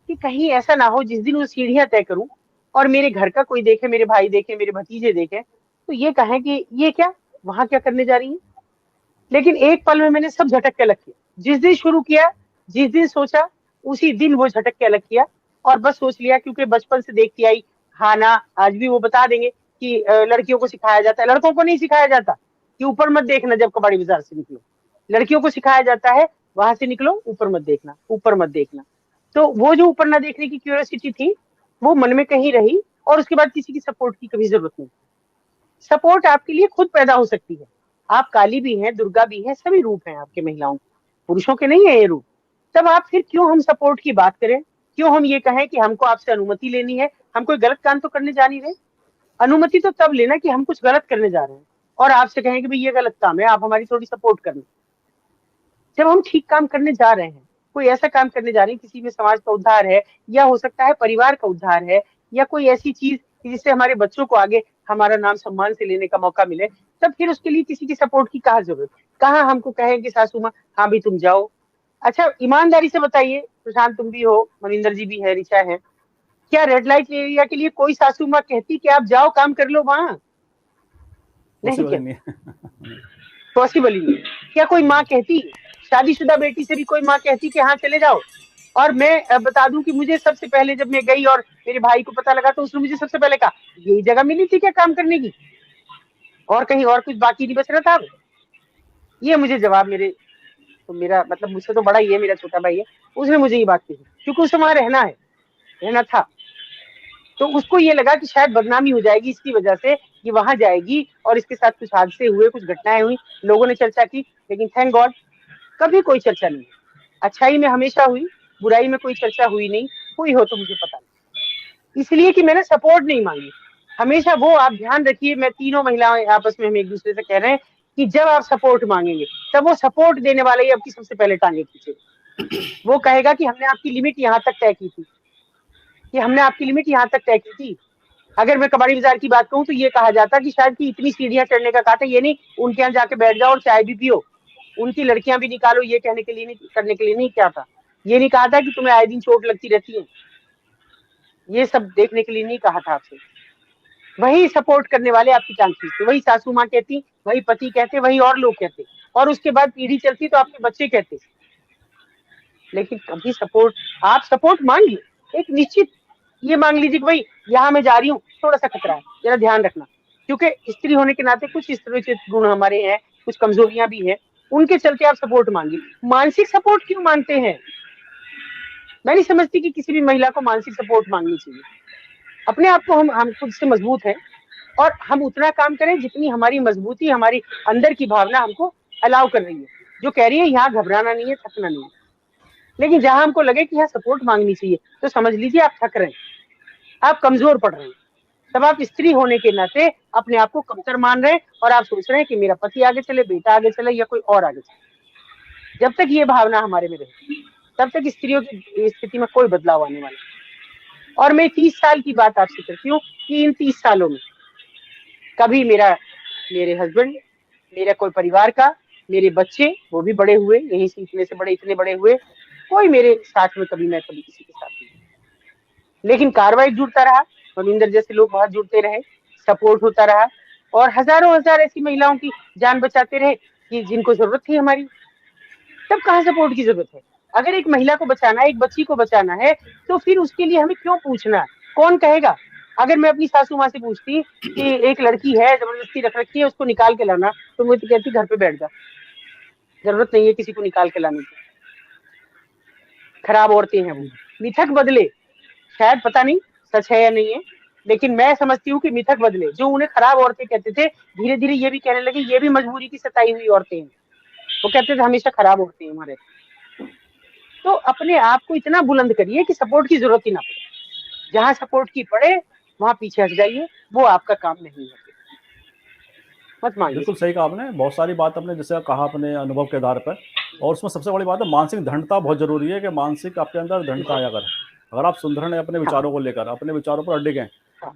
Speaker 2: कि कहीं ऐसा ना हो जिस दिन वो सीढ़ियां तय करूं और मेरे घर का कोई देखे, मेरे भाई देखे, मेरे भतीजे देखे, तो ये कहें कि ये क्या, वहां क्या करने जा रही है। लेकिन एक पल में मैंने सब झटक के अलग किया। जिस दिन शुरू किया, जिस दिन सोचा, उसी दिन वो झटक के अलग किया। और बस सोच लिया, क्योंकि बचपन से देखती आई, हाँ ना, आज भी वो बता देंगे कि लड़कियों को सिखाया जाता है, लड़कों को नहीं सिखाया जाता कि ऊपर मत देखना जब कबाड़ी बाजार से निकलो। लड़कियों को सिखाया जाता है वहां से निकलो, ऊपर मत देखना, ऊपर मत देखना। तो वो जो ऊपर ना देखने की क्यूरियोसिटी थी, वो मन में कहीं रही। और उसके बाद किसी की सपोर्ट की कभी जरूरत नहीं। सपोर्ट आपके लिए खुद पैदा हो सकती है। आप काली भी हैं, दुर्गा भी हैं, सभी रूप हैं आपके महिलाओं के, पुरुषों के नहीं है ये रूप। तब आप फिर क्यों हम सपोर्ट की बात करें? क्यों हम ये कहें कि हमको आपसे अनुमति लेनी है? हम कोई गलत काम तो करने जा नहीं रहे। अनुमति तो तब लेना कि हम कुछ गलत करने जा रहे हैं और आपसे कहें कि भाई ये गलत काम है, आप हमारी थोड़ी सपोर्ट करना। जब हम ठीक काम करने जा रहे हैं, कोई ऐसा काम करने जा रहे हैं, किसी में समाज का उद्धार है, या हो सकता है परिवार का उद्धार है, या कोई ऐसी चीज जिससे हमारे बच्चों को आगे हमारा नाम सम्मान से लेने का मौका मिले, तब फिर उसके लिए किसी की सपोर्ट की कहाँ जरूरत? कहाँ हमको कहें कि सासू माँ हाँ भी तुम जाओ। अच्छा, ईमानदारी से बताइए, प्रशांत तुम भी हो, मनिंदर जी भी है, ऋचा है, क्या रेड लाइट एरिया के लिए कोई सासू माँ कहती कि आप जाओ काम कर लो वहां? नहीं कहती, पॉसिबल ही नहीं। क्या कोई माँ कहती, शादीशुदा बेटी से भी कोई माँ कहती कि हाँ चले जाओ? और मैं बता दूं कि मुझे सबसे पहले जब मैं गई और मेरे भाई को पता लगा, तो उसने मुझे सबसे पहले कहा यही जगह मिली थी क्या काम करने की, और कहीं और कुछ बाकी नहीं बच रहा था? ये मुझे जवाब, मेरे तो, मेरा मतलब मुझसे तो बड़ा ही है, मेरा छोटा भाई है, उसने मुझे ये बात कही, क्योंकि उसे वहां रहना था। तो उसको ये लगा कि शायद बदनामी हो जाएगी इसकी वजह से, कि वहां जाएगी और इसके साथ कुछ हादसे हुए, कुछ घटनाएं हुई, लोगों ने चर्चा की। लेकिन थैंक गॉड कभी कोई चर्चा नहीं। अच्छाई में हमेशा हुई, बुराई में कोई चर्चा हुई नहीं, हुई हो तो मुझे पता नहीं, इसलिए कि मैंने सपोर्ट नहीं मांगी। हमेशा वो आप ध्यान रखिए, मैं तीनों महिलाएं आपस में हम एक दूसरे से कह रहे हैं कि जब आप सपोर्ट मांगेंगे तब वो सपोर्ट देने वाला ही आपकी सबसे पहले टांगे खींचेगा। वो कहेगा कि हमने आपकी लिमिट यहाँ तक तय की थी, कि हमने आपकी लिमिट यहाँ तक तय की थी। अगर मैं कबाड़ी बाजार की बात कहूँ तो ये कहा जाता कि शायद कि इतनी सीढ़ियां चढ़ने का कहा था, ये नहीं उनके यहाँ जाके बैठ जाओ और चाय भी पियो, उनकी लड़कियां भी निकालो, ये कहने के लिए नहीं, करने के लिए नहीं क्या था, ये नहीं कहा था कि तुम्हें आए दिन चोट लगती रहती है, ये सब देखने के लिए नहीं कहा था आपसे। वही सपोर्ट करने वाले आपकी टांग खींचते, वही सासू माँ कहती, वही पति कहते, वही और लोग कहते, और उसके बाद पीढ़ी चलती तो आपके बच्चे कहते। लेकिन कभी सपोर्ट, आप सपोर्ट मांगिए, एक निश्चित ये मांग लीजिए कि भाई यहाँ मैं जा रही हूँ, थोड़ा सा खतरा है, जरा ध्यान रखना, क्योंकि स्त्री होने के नाते कुछ इस तरह के गुण हमारे हैं, कुछ कमजोरियां भी हैं, उनके चलते आप सपोर्ट मांगिए। मानसिक सपोर्ट क्यों मांगते हैं? मैं नहीं समझती कि किसी भी महिला को मानसिक सपोर्ट मांगनी चाहिए। अपने आप को हम खुद से मजबूत हैं और हम उतना काम करें जितनी हमारी मजबूती, हमारी अंदर की भावना हमको अलाउ कर रही है, जो कह रही है यहाँ घबराना नहीं है, थकना नहीं है। लेकिन जहां हमको लगे कि यहाँ सपोर्ट मांगनी चाहिए तो समझ लीजिए आप थक रहे हैं, आप कमजोर पड़ रहे हैं, तब आप स्त्री होने के नाते अपने आप को कमतर मान रहे हैं और आप सोच रहे हैं कि मेरा पति आगे चले, बेटा आगे चले या कोई और आगे चले। जब तक ये भावना हमारे में रहे तब तक स्त्रियों की स्थिति में कोई बदलाव आने वाला नहीं। और मैं 30 साल की बात आपसे करती हूँ कि इन 30 सालों में कभी मेरे हस्बैंड, मेरा कोई परिवार का, मेरे बच्चे वो भी बड़े हुए, यहीं से इतने से बड़े, इतने बड़े हुए, कोई मेरे साथ में कभी मैं कभी किसी के साथ नहीं। लेकिन कार्रवाई जुड़ता रहा, मनिंदर जैसे लोग बहुत जुड़ते रहे, सपोर्ट होता रहा और हजारों हजार ऐसी महिलाओं की जान बचाते रहे कि जिनको जरूरत थी हमारी। तब कहाँ सपोर्ट की जरूरत है? अगर एक महिला को बचाना है, एक बच्ची को बचाना है, तो फिर उसके लिए हमें क्यों पूछना? कौन कहेगा? अगर मैं अपनी सासू माँ से पूछती कि एक लड़की है जबरदस्ती रख रखी है, उसको निकाल के लाना, तो मुझे तो कहती घर पे बैठ जा, जरूरत नहीं है किसी को निकाल के लाने की, खराब औरतें हैं वो। मिथक बदले, शायद पता नहीं सच है या नहीं है, लेकिन मैं समझती हूँ कि मिथक बदले। जो उन्हें खराब औरतें कहते थे, धीरे धीरे ये भी कहने लगे ये भी मजबूरी की सताई हुई औरतें हैं। वो कहते थे हमेशा खराब औरतें हैं हमारे। तो अपने आप को इतना बुलंद करिए कि सपोर्ट की जरूरत ही ना पड़े। जहां सपोर्ट की पड़े वहां पीछे हट जाइए, वो आपका काम नहीं है, मत मांगिए।
Speaker 1: बिल्कुल सही कहा आपने, बहुत सारी बात आपने जैसे कहा अपने अनुभव के आधार पर, और उसमें सबसे बड़ी बात है मानसिक दृढ़ता बहुत जरूरी है कि मानसिक आपके अंदर दृढ़ता आया अगर आप सुदृढ़ हैं अपने विचारों को लेकर, अपने विचारों पर अडिग हैं,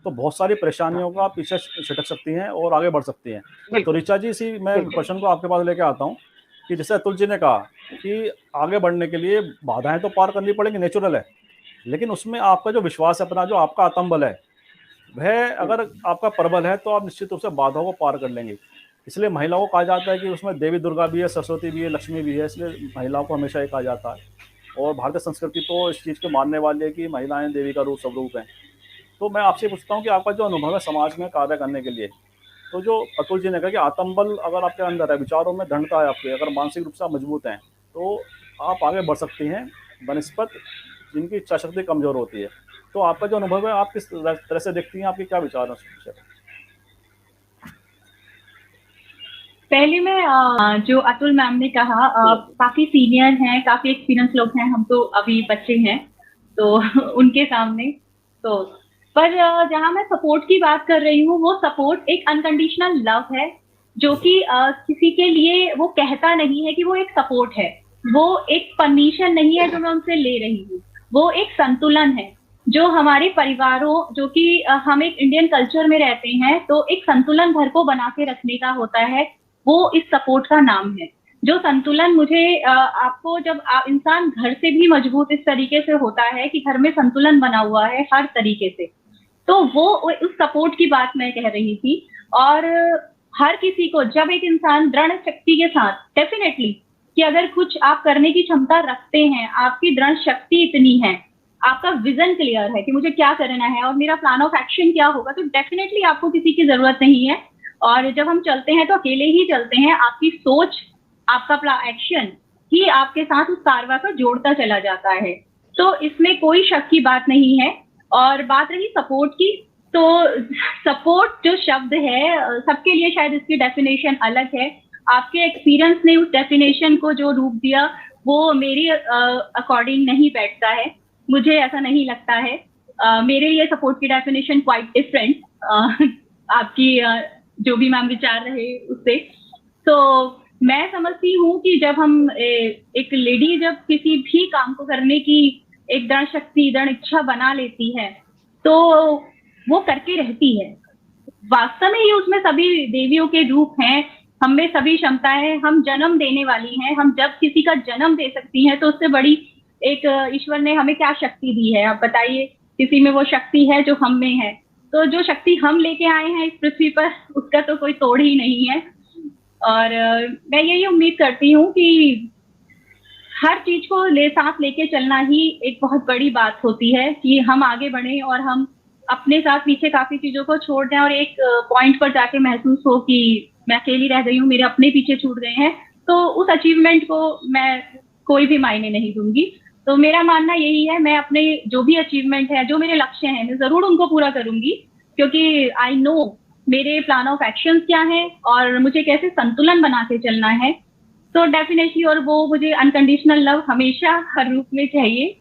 Speaker 1: तो बहुत सारी परेशानियों का आप पीछे छिटक सकती हैं और आगे बढ़ सकती हैं। तो ऋचा जी, इसी मैं क्वेश्चन को आपके पास लेके आता हूँ कि जैसे अतुल जी ने कहा कि आगे बढ़ने के लिए बाधाएं तो पार करनी पड़ेंगी, नेचुरल है, लेकिन उसमें आपका जो विश्वास है, अपना जो आपका आत्मबल है, वह अगर आपका प्रबल है तो आप निश्चित रूप से बाधाओं को पार कर लेंगे। इसलिए महिलाओं को कहा जाता है कि उसमें देवी दुर्गा भी है, सरस्वती भी है, लक्ष्मी भी है, इसलिए महिलाओं को हमेशा ये कहा जाता है। और भारतीय संस्कृति तो इस चीज़ को मानने वाली है कि महिलाएं देवी का रूप स्वरूप हैं। तो मैं आपसे पूछता हूँ कि आपका जो अनुभव है समाज में कार्य करने के लिए, तो जो अतुल जी ने कहा कि आत्मबल अगर आपके अंदर है, विचारों में दृढ़ता है आपके, अगर मानसिक रूप से आप मजबूत हैं तो आप आगे बढ़ सकती हैं बनिस्बत जिनकी इच्छा शक्ति कमजोर होती है। तो आपका जो अनुभव है, आप किस तरह से देखती हैं, आपके क्या विचार हैं?
Speaker 3: पहले मैं जो अतुल मैम ने कहा, काफी सीनियर हैं, काफी एक्सपीरियंस लोग हैं, हम तो अभी बच्चे हैं तो उनके सामने तो, पर जहां मैं सपोर्ट की बात कर रही हूँ, वो सपोर्ट एक अनकंडीशनल लव है, जो कि किसी के लिए वो कहता नहीं है कि वो एक सपोर्ट है, वो एक परमिशन नहीं है जो मैं उनसे ले रही हूँ, वो एक संतुलन है जो हमारे परिवारों, जो कि हम एक इंडियन कल्चर में रहते हैं, तो एक संतुलन घर को बना के रखने का होता है, वो इस सपोर्ट का नाम है। जो संतुलन मुझे आपको, जब इंसान घर से भी मजबूत इस तरीके से होता है कि घर में संतुलन बना हुआ है हर तरीके से, तो वो उस सपोर्ट की बात मैं कह रही थी। और हर किसी को, जब एक इंसान दृढ़ शक्ति के साथ, डेफिनेटली कि अगर कुछ आप करने की क्षमता रखते हैं, आपकी दृढ़ शक्ति इतनी है, आपका विजन क्लियर है कि मुझे क्या करना है और मेरा प्लान ऑफ एक्शन क्या होगा, तो डेफिनेटली आपको किसी की जरूरत नहीं है। और जब हम चलते हैं तो अकेले ही चलते हैं, आपकी सोच, आपका एक्शन ही आपके साथ उस कारवा को जोड़ता चला जाता है, तो इसमें कोई शक की बात नहीं है। और बात रही सपोर्ट की, तो सपोर्ट जो शब्द है, सबके लिए शायद इसकी डेफिनेशन अलग है। आपके एक्सपीरियंस ने उस डेफिनेशन को जो रूप दिया वो मेरे अकॉर्डिंग नहीं बैठता है, मुझे ऐसा नहीं लगता है। मेरे लिए सपोर्ट की डेफिनेशन क्वाइट डिफरेंट आपकी जो भी मैम विचार रहे उससे। तो मैं समझती हूँ कि जब हम एक लेडी जब किसी भी काम को करने की एक दृढ़ शक्ति, दृढ़ इच्छा बना लेती है तो वो करके रहती है। वास्तव में ही उसमें सभी देवियों के रूप हैं, हम में सभी क्षमताएं, हम जन्म देने वाली हैं। हम जब किसी का जन्म दे सकती हैं तो उससे बड़ी एक ईश्वर ने हमें क्या शक्ति दी है, आप बताइए। किसी में वो शक्ति है जो हम में है, तो जो शक्ति हम लेके आए हैं इस पृथ्वी पर उसका तो कोई तोड़ ही नहीं है। और मैं यही उम्मीद करती हूँ कि हर चीज को साथ लेके चलना ही एक बहुत बड़ी बात होती है कि हम आगे बढ़े और हम अपने साथ पीछे काफी चीजों को छोड़ दें और एक पॉइंट पर जाके महसूस हो कि मैं अकेली रह गई हूँ, मेरे अपने पीछे छूट गए हैं, तो उस अचीवमेंट को मैं कोई भी मायने नहीं दूंगी। तो मेरा मानना यही है, मैं अपने जो भी अचीवमेंट है, जो मेरे लक्ष्य हैं, मैं जरूर उनको पूरा करूंगी, क्योंकि आई नो मेरे प्लान ऑफ एक्शन क्या है और मुझे कैसे संतुलन बना के चलना है। तो डेफिनेटली, और वो मुझे अनकंडीशनल लव हमेशा हर रूप में चाहिए।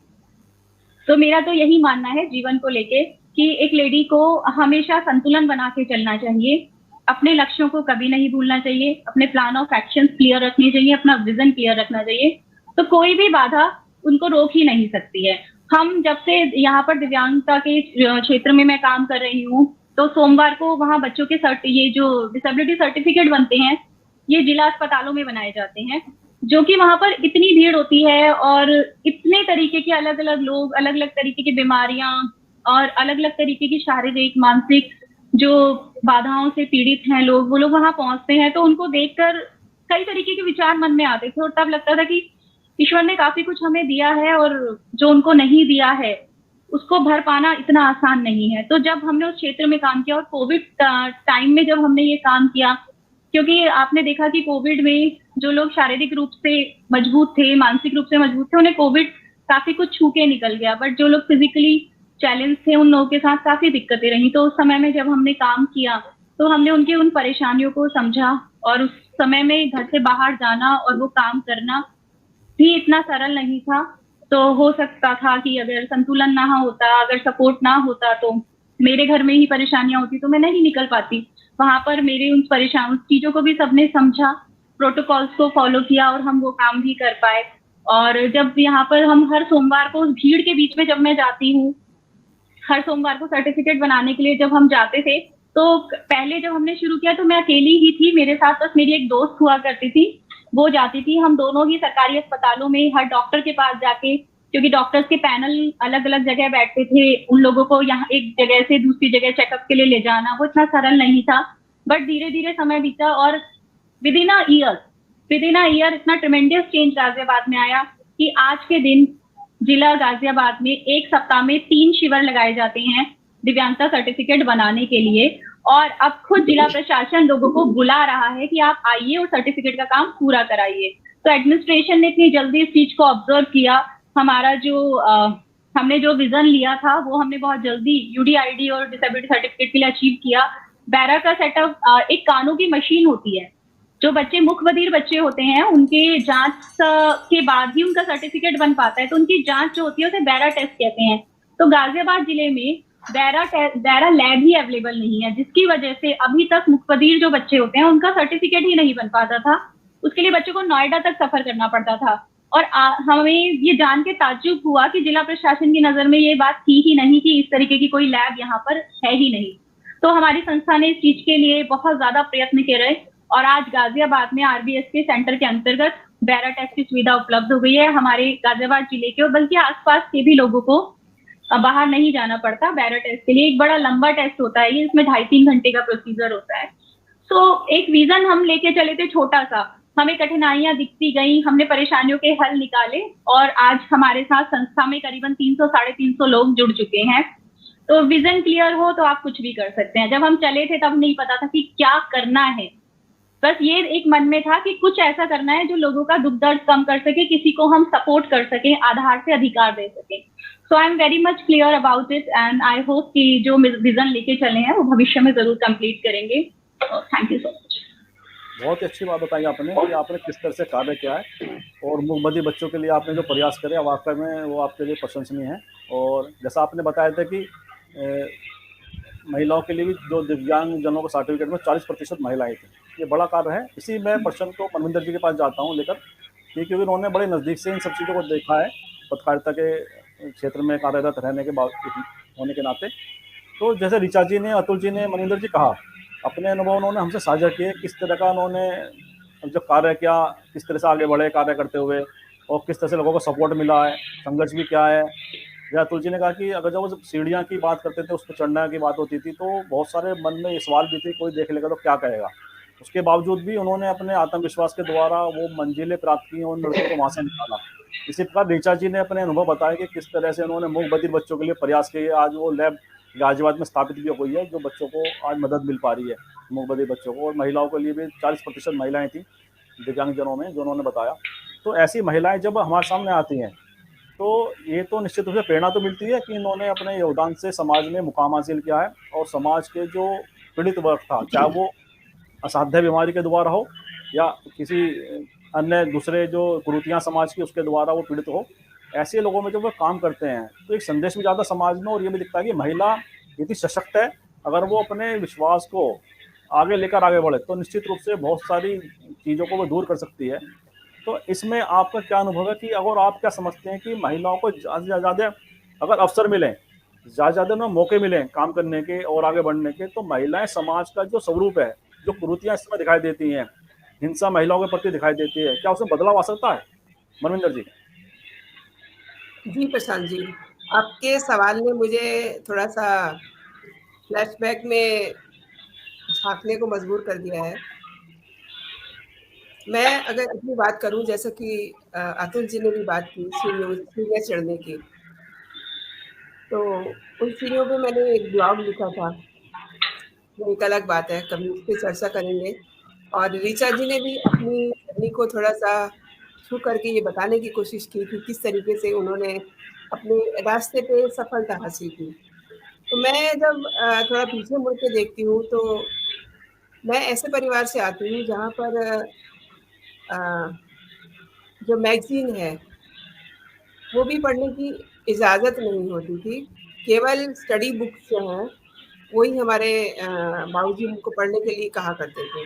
Speaker 3: तो मेरा तो यही मानना है जीवन को लेके कि एक लेडी को हमेशा संतुलन बना के चलना चाहिए, अपने लक्ष्यों को कभी नहीं भूलना चाहिए, अपने प्लान ऑफ एक्शन क्लियर रखने चाहिए, अपना विजन क्लियर रखना चाहिए। तो कोई भी बाधा उनको रोक ही नहीं सकती है। हम जब से यहाँ पर दिव्यांगता के क्षेत्र में मैं काम कर रही हूँ, तो सोमवार को वहाँ बच्चों के ये जो डिसेबिलिटी सर्टिफिकेट बनते हैं, ये जिला अस्पतालों में बनाए जाते हैं, जो कि वहां पर इतनी भीड़ होती है और इतने तरीके के अलग अलग लोग, अलग अलग तरीके की बीमारियां और अलग अलग तरीके की शारीरिक मानसिक जो बाधाओं से पीड़ित हैं लोग, वो लोग वहां पहुंचते हैं। तो उनको देखकर कई तरीके के विचार मन में आते थे और तब लगता था कि ईश्वर ने काफी कुछ हमें दिया है और जो उनको नहीं दिया है उसको भर पाना इतना आसान नहीं है। तो जब हमने उस क्षेत्र में काम किया और कोविड टाइम में जब हमने ये काम किया, क्योंकि आपने देखा कि कोविड में जो लोग शारीरिक रूप से मजबूत थे, मानसिक रूप से मजबूत थे, उन्हें कोविड काफी कुछ छू के निकल गया, बट जो लोग फिजिकली चैलेंज थे उन लोगों के साथ काफी दिक्कतें रही। तो उस समय में जब हमने काम किया तो हमने उनकी उन परेशानियों को समझा और उस समय में घर से बाहर जाना और वो काम करना भी इतना सरल नहीं था। तो हो सकता था कि अगर संतुलन ना होता, अगर सपोर्ट ना होता, तो मेरे घर में ही परेशानियां होती तो मैं नहीं निकल पाती। वहां पर मेरे उन परेशान चीजों को भी सबने समझा, प्रोटोकॉल्स को फॉलो किया और हम वो काम भी कर पाए। और जब यहाँ पर हम हर सोमवार को उस भीड़ के बीच में जब मैं जाती हूँ, हर सोमवार को सर्टिफिकेट बनाने के लिए जब हम जाते थे, तो पहले जब हमने शुरू किया तो मैं अकेली ही थी, मेरे साथ बस मेरी एक दोस्त हुआ करती थी, वो जाती थी। हम दोनों ही सरकारी अस्पतालों में हर डॉक्टर के पास जाके, क्योंकि डॉक्टर्स के पैनल अलग अलग जगह बैठते थे, उन लोगों को यहाँ एक जगह से दूसरी जगह चेकअप के लिए ले जाना वो इतना सरल नहीं था। बट धीरे धीरे समय बीता और विद इन अ ईयर इतना ट्रेमेंडियस चेंज गाजियाबाद में आया कि आज के दिन जिला गाजियाबाद में एक सप्ताह में 3 शिविर लगाए जाते हैं दिव्यांगता सर्टिफिकेट बनाने के लिए। और अब खुद जिला प्रशासन लोगों को बुला रहा है कि आप आइए और सर्टिफिकेट का काम पूरा कराइए। तो एडमिनिस्ट्रेशन ने इतनी जल्दी इस चीज को ऑब्जर्व किया। हमारा जो हमने जो विजन लिया था वो हमने बहुत जल्दी यूडीआईडी और डिसेबिलिटी सर्टिफिकेट के लिए अचीव किया। बैरा का सेटअप एक कानों की मशीन होती है, जो बच्चे मुखबधिर बच्चे होते हैं उनके जांच के बाद ही उनका सर्टिफिकेट बन पाता है। तो उनकी जांच जो होती है उसे बैरा टेस्ट कहते हैं। तो गाजियाबाद जिले में बैरा लैब ही अवेलेबल नहीं है, जिसकी वजह से अभी तक मुखबधिर जो बच्चे होते हैं उनका सर्टिफिकेट ही नहीं बन पाता था। उसके लिए बच्चों को नोएडा तक सफर करना पड़ता था। और हमें ये जान के ताज्जुब हुआ कि जिला प्रशासन की नजर में ये बात थी ही नहीं कि इस तरीके की कोई लैब यहाँ पर है ही नहीं। तो हमारी संस्था ने इस चीज के लिए बहुत ज्यादा प्रयत्न करे और आज गाजियाबाद में आरबीएस के सेंटर के अंतर्गत बैरा टेस्ट की सुविधा उपलब्ध हो गई है। हमारे गाजियाबाद जिले के और बल्कि आसपास के भी लोगों को बाहर नहीं जाना पड़ता बैरा टेस्ट के लिए। एक बड़ा लंबा टेस्ट होता है ये, इसमें 2.5-3 घंटे का प्रोसीजर होता है। तो एक विजन हम लेके चले थे छोटा सा, हमें कठिनाइयां दिखती गई, हमने परेशानियों के हल निकाले और आज हमारे साथ संस्था में करीबन 300-350 लोग जुड़ चुके हैं। तो विजन क्लियर हो तो आप कुछ भी कर सकते हैं। जब हम चले थे तब नहीं पता था कि क्या करना है, बस ये एक मन में था कि कुछ ऐसा करना है जो लोगों का दुख दर्द कम कर सके, किसी को हम सपोर्ट कर सके, आधार से अधिकार दे सके। So I am very much clear about it and I hope कि जो विजन लेके चले हैं वो भविष्य में जरूर कंप्लीट करेंगे। Thank you so much.
Speaker 1: बहुत ही अच्छी बात बताई आपने कि आपने किस तरह से कार्य किया है और मूकबधिर बच्चों के लिए आपने जो प्रयास करे वाकई में वो आपके लिए प्रशंसनीय है। और जैसा आपने बताया था कि महिलाओं के लिए भी जो दिव्यांग जनों को सर्टिफिकेट में 40% महिलाएं थी, ये बड़ा कार्य है। इसी मैं प्रश्न को मनविंदर जी के पास जाता हूँ लेकर, क्योंकि उन्होंने बड़े नज़दीक से इन सब चीज़ों को देखा है पत्रकारिता के क्षेत्र में कार्यरत रहने के बाद होने के नाते। तो जैसे ऋचा जी ने, अतुल जी ने, मनविंदर जी कहा, अपने अनुभव उन्होंने हमसे साझा किए, किस तरह का उन्होंने जो कार्य किया, किस तरह से आगे बढ़े कार्य करते हुए और किस तरह से लोगों को सपोर्ट मिला है, संघर्ष भी क्या है। या अतुल जी ने कहा कि अगर जब वो सीढ़ियाँ की बात करते थे, उस पर चढ़ने की बात होती थी, तो बहुत सारे मन में ये सवाल भी थे, कोई देख लेगा तो क्या कहेगा। उसके बावजूद भी उन्होंने अपने आत्मविश्वास के द्वारा वो मंजिलें प्राप्त की और लड़कों को वहाँ से निकाला। इसी प्रकार ऋचा जी ने अपने अनुभव बताया कि किस तरह से उन्होंने मूकबधिर बच्चों के लिए प्रयास किए। आज वो लैब गाजियाबाद में स्थापित भी हुई है, जो बच्चों को आज मदद मिल पा रही है, मूकबधिर बच्चों को। और महिलाओं के लिए भी 40% महिलाएं थी दिव्यांगजनों में, जो उन्होंने बताया। तो ऐसी महिलाएं जब हमारे सामने आती हैं, तो ये तो निश्चित रूप से प्रेरणा तो मिलती है कि इन्होंने अपने योगदान से समाज में मुकाम हासिल किया है और समाज के जो पीड़ित वर्ग था, चाहे वो असाध्य बीमारी के द्वारा हो या किसी अन्य दूसरे जो कुरीतियाँ समाज की उसके द्वारा वो पीड़ित हो, ऐसे लोगों में जब वो काम करते हैं तो एक संदेश भी ज़्यादा समाज में। और ये भी दिखता है कि महिला इतनी सशक्त है, अगर वो अपने विश्वास को आगे लेकर आगे बढ़े तो निश्चित रूप से बहुत सारी चीज़ों को वो दूर कर सकती है। तो इसमें आपका क्या अनुभव है कि अगर आप क्या समझते हैं कि महिलाओं को ज़्यादा से ज़्यादा अगर अवसर मिलें, ज़्यादा से ज़्यादा ना मौके मिलें काम करने के और आगे बढ़ने के, तो महिलाएं समाज का जो स्वरूप है, जो कुरीतियाँ इसमें दिखाई देती हैं, हिंसा महिलाओं के प्रति दिखाई देती है, क्या उसमें बदलाव आ सकता है? मनविंदर जी।
Speaker 4: जी प्रशांत जी, आपके सवाल ने मुझे थोड़ा सा फ्लैशबैक में झांकने को मजबूर कर दिया है। मैं अगर अपनी बात करूं, जैसा कि अतुल जी ने भी बात की सीढ़ियाँ चढ़ने की, तो उन सीढ़ियों पे मैंने एक ब्लॉग लिखा था। वो एक अलग बात है, कभी उस पर चर्चा करेंगे। और ऋचा जी ने भी अपनी जर्नी को थोड़ा सा छू करके ये बताने की कोशिश की कि किस तरीके से उन्होंने अपने रास्ते पे सफलता हासिल की। तो मैं जब थोड़ा पीछे मुड़ के देखती हूँ, तो मैं ऐसे परिवार से आती हूँ जहाँ पर अ, जो मैगजीन है वो भी पढ़ने की इजाज़त नहीं होती थी। केवल स्टडी बुक्स जो हैं वही हमारे बाबूजी हमको पढ़ने के लिए कहा करते थे।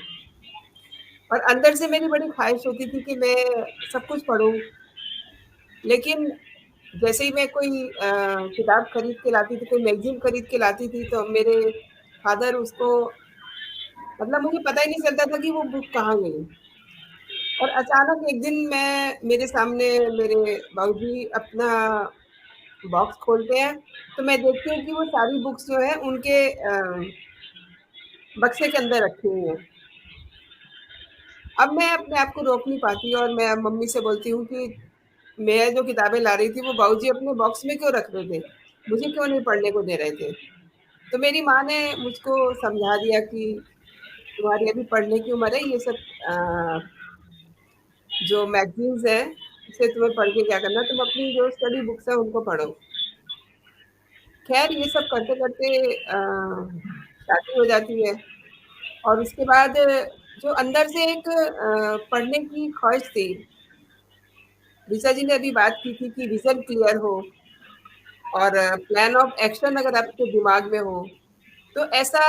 Speaker 4: और अंदर से मेरी बड़ी ख्वाहिश होती थी कि मैं सब कुछ पढूँ। लेकिन जैसे ही मैं कोई किताब खरीद के लाती थी, कोई मैगज़ीन खरीद के लाती थी, तो मेरे फ़ादर उसको, मतलब मुझे पता ही नहीं चलता था कि वो बुक कहाँ गई। और अचानक एक दिन मेरे सामने मेरे बाबूजी अपना बॉक्स खोलते हैं, तो मैं देखती हूँ कि वो सारी बुक्स जो है उनके बक्से के अंदर रखी हुई हैं। अब मैं अपने आप को रोक नहीं पाती और मैं मम्मी से बोलती हूँ कि मैं जो किताबें ला रही थी वो बाबूजी अपने बॉक्स में क्यों रख रहे थे? मुझे क्यों नहीं पढ़ने को दे रहे थे? तो मेरी माँ ने मुझको समझा दिया कि तुम्हारी अभी पढ़ने की उम्र है, ये सब जो मैगज़ीन्स हैं, उसे तुम्हें पढ़ के क्या करना, तुम अपनी जो स्टडी बुक्स हैं उनको पढ़ो। ख़ैर ये सब करते-करते शादी हो जाती है और उसके बाद जो अंदर से एक पढ़ने की ख़्वाहिश थी। ऋचा जी ने अभी बात की थी कि विज़न क्लियर हो और प्लान ऑफ एक्शन अगर आपके दिमाग में हो, तो ऐसा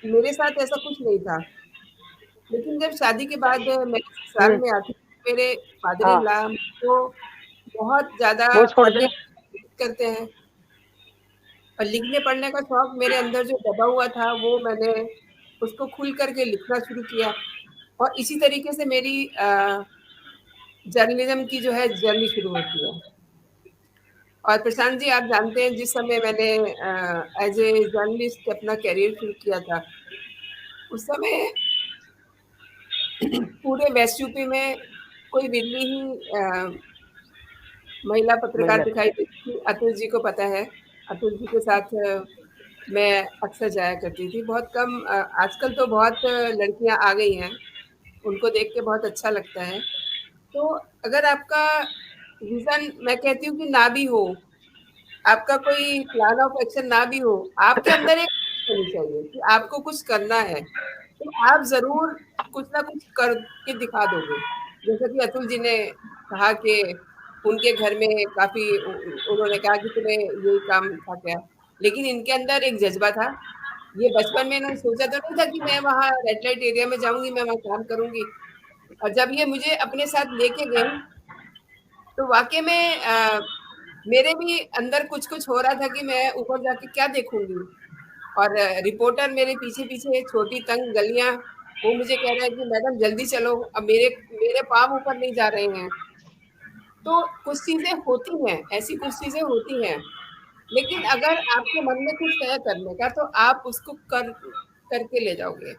Speaker 4: मेरे साथ ऐसा कुछ नहीं था। लेकिन जब शादी के बाद मैं ससुराल में आती हूँ, मेरे फादर इन
Speaker 2: हाँ,
Speaker 4: लॉ मुझको बहुत ज़्यादा
Speaker 2: वो छोड़
Speaker 4: पढ़ने
Speaker 2: देना।
Speaker 4: की करते हैं। और लिखने-पढ़ने का शौक मेरे अंदर जो दबा हुआ था, वो मैंने उसको खुल कर के लिखना शुरू किया। और इसी तरीके से मेरी जर्नलिज़्म की जो है जर्नी शुरू होती है। और प्रशांत जी, आप जानते हैं जिस समय मैंने एज़ ए जर्नलिस्ट अपना करियर शुरू किया था, उस समय पूरे वेस्ट यूपी में कोई बिरली ही महिला पत्रकार
Speaker 2: महिला थी।
Speaker 4: दिखाई देती थी। अतुल जी को पता है, अतुल जी के साथ मैं अक्सर जाया करती थी। बहुत कम आजकल तो बहुत लड़कियाँ आ गई हैं, उनको देख के बहुत अच्छा लगता है। तो अगर आपका विज़न, मैं कहती हूँ कि ना भी हो, आपका कोई प्लान ऑफ एक्शन ना भी हो, आपके अंदर एक होनी चाहिए कि आपको कुछ करना है, तो आप ज़रूर कुछ ना कुछ करके दिखा दोगे। जैसा कि अतुल जी ने कहा कि उनके घर में काफ़ी उन्होंने कहा कि तुम्हें यही काम था क्या? लेकिन इनके अंदर एक जज़्बा था। ये बचपन में इन्होंने सोचा तो नहीं था कि मैं वहाँ रेड लाइट एरिया में जाऊँगी, मैं वहाँ काम करूँगी। और जब ये मुझे अपने साथ लेके गईं, तो वाक़ई में मेरे भी अंदर कुछ-कुछ हो रहा था कि मैं ऊपर जाके क्या देखूँगी? और रिपोर्टर मेरे पीछे-पीछे, छोटी तंग गलियाँ, वो मुझे कह रहा है कि मैडम जल्दी चलो, अब मेरे मेरे पाँव ऊपर नहीं जा रहे हैं। तो कुछ चीज़ें होती हैं, ऐसी कुछ चीज़ें होती हैं। लेकिन अगर आपके मन में कुछ है करने का, तो आप उसको करके ले जाओगे।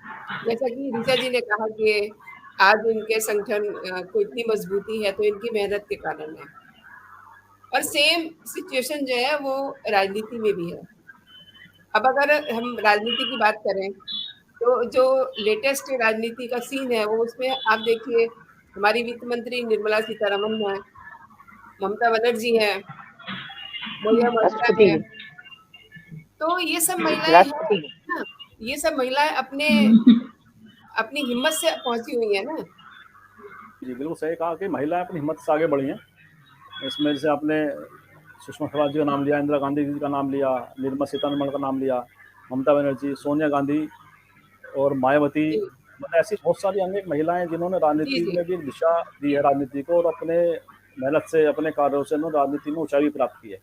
Speaker 4: जैसा कि ऋचा जी ने कहा कि आज इनके संगठन को इतनी मज़बूती है, तो इनकी मेहनत के कारण है। और सेम सिचुएशन जो है, वो राजनीति में भी है। अब अगर हम राजनीति की बात करें, तो जो लेटेस्ट राजनीति का सीन है, वो उसमें आप देखिए, हमारी वित्त मंत्री निर्मला सीतारमण हैं, ममता बनर्जी हैं, मौर्या मांझा
Speaker 2: राष्ट्रपति
Speaker 4: हैं।
Speaker 2: जी,
Speaker 4: तो ये सब महिलाएँ हैं
Speaker 2: राष्ट्रपति जी।
Speaker 4: ना, ये सब महिलाएँ अपनी हिम्मत से पहुँची हुई हैं ना।
Speaker 1: जी, बिल्कुल सही कहा कि महिलाएं अपनी हिम्मत से आगे बढ़ी हैं। इसमें जैसे आपने सुषमा स्वराज जी का नाम लिया, इंदिरा गांधी जी का नाम लिया, निर्मला सीतारमण का नाम लिया, ममता बनर्जी, सोनिया गांधी और मायावती,
Speaker 4: जी,
Speaker 1: मतलब ऐसी बहुत सारी अनेक महिलाएं जिन्होंने
Speaker 4: जी,
Speaker 1: राजनीति
Speaker 4: जी।
Speaker 1: में भी एक दिशा दी है राजनीति को, और अपने मेहनत से, अपने कार्यों से उन्होंने राजनीति में ऊंचाई भी प्राप्त की है।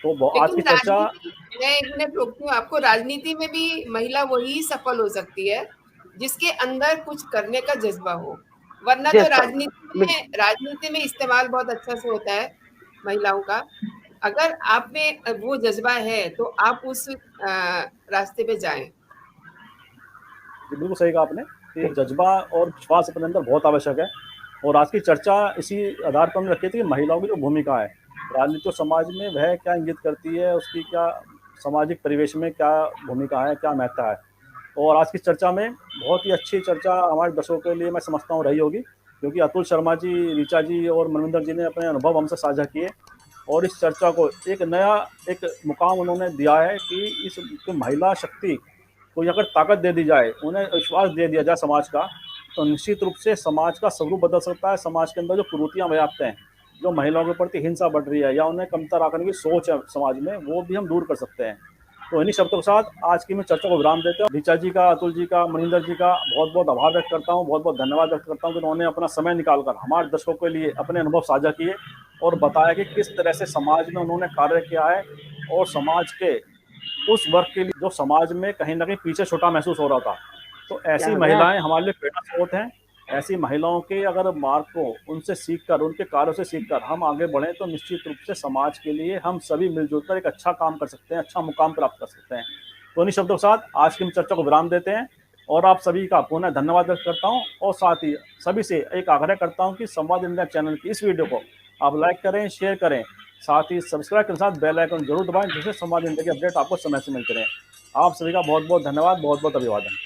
Speaker 1: तो आज
Speaker 4: लेकिन
Speaker 1: की चर्चा
Speaker 4: राजनीति, मैं 1 मिनट रोकती हूँ आपको, राजनीति में भी महिला वही सफल हो सकती है, जिसके अंदर कुछ करने का जज़्बा हो। वरना तो
Speaker 2: जैसा बिल्कुल
Speaker 4: राजनीति में इस्तेमाल बहुत अच्छा से होता है महिलाओं का। अगर आप में वो जज़्बा है, तो आप उस रास्ते पे जाएँ।
Speaker 1: ये बिल्कुल सही कहा आपने कि
Speaker 2: बिल्कुल
Speaker 1: जज्बा और विश्वास अपने अंदर बहुत आवश्यक है। और आज की चर्चा इसी आधार पर हमने रखी थी कि महिलाओं की जो भूमिका है राजनीति और समाज में, वह क्या इंगित करती है, उसकी क्या सामाजिक परिवेश में क्या भूमिका है, क्या महत्व है। और आज की चर्चा में बहुत ही अच्छी चर्चा हमारे दर्शकों के लिए मैं समझता हूँ रही होगी, क्योंकि अतुल शर्मा जी, ऋचा जी और मनविंदर जी ने अपने अनुभव हमसे साझा किए, और इस चर्चा को एक नया एक मुकाम उन्होंने दिया है कि इस महिला शक्ति को अगर ताकत दे दी जाए, उन्हें विश्वास दे दिया जाए समाज का, तो निश्चित रूप से समाज का स्वरूप बदल सकता है। समाज के अंदर जो कुरीतियाँ व्याप्त हैं, जो महिलाओं के प्रति हिंसा बढ़ रही है या उन्हें कमतर आंकने की सोच है समाज में, वो भी हम दूर कर सकते हैं। तो इन्हीं शब्दों के साथ आज की मैं चर्चा को विराम देते हैं। ऋचा जी का, अतुल जी का, मनिंदर जी का बहुत बहुत आभार व्यक्त करता हूँ, बहुत बहुत धन्यवाद व्यक्त करता हूँ कि उन्होंने अपना समय निकालकर हमारे दर्शकों के लिए अपने अनुभव साझा किए और बताया कि किस तरह से समाज में उन्होंने कार्य किया है, और समाज के उस वर्ग के लिए जो समाज में कहीं ना कहीं पीछे छूटा महसूस हो रहा था। तो
Speaker 2: क्या
Speaker 1: ऐसी
Speaker 2: हो गया?
Speaker 1: महिलाएं हमारे लिए प्रेरणा स्रोत हैं। ऐसी महिलाओं के अगर मार्ग को उनसे सीखकर, उनके कार्यों से सीखकर हम आगे बढ़ें, तो निश्चित रूप से समाज के लिए हम सभी मिलजुल कर एक अच्छा काम कर सकते हैं, अच्छा मुकाम प्राप्त कर सकते हैं। तो इन्हीं शब्दों के साथ आज की चर्चा को विराम देते हैं, और आप सभी का पुनः धन्यवाद व्यक्त करता हूँ, और साथ ही सभी से एक आग्रह करता हूँ कि संवाद इंडिया चैनल की इस वीडियो को आप लाइक करें, शेयर करें, साथ ही सब्सक्राइब के साथ बेल आइकन जरूर दबाएं, जिससे संवाद इंडिया के अपडेट आपको समय से मिलते रहें। आप सभी का बहुत बहुत धन्यवाद, बहुत बहुत अभिवादन।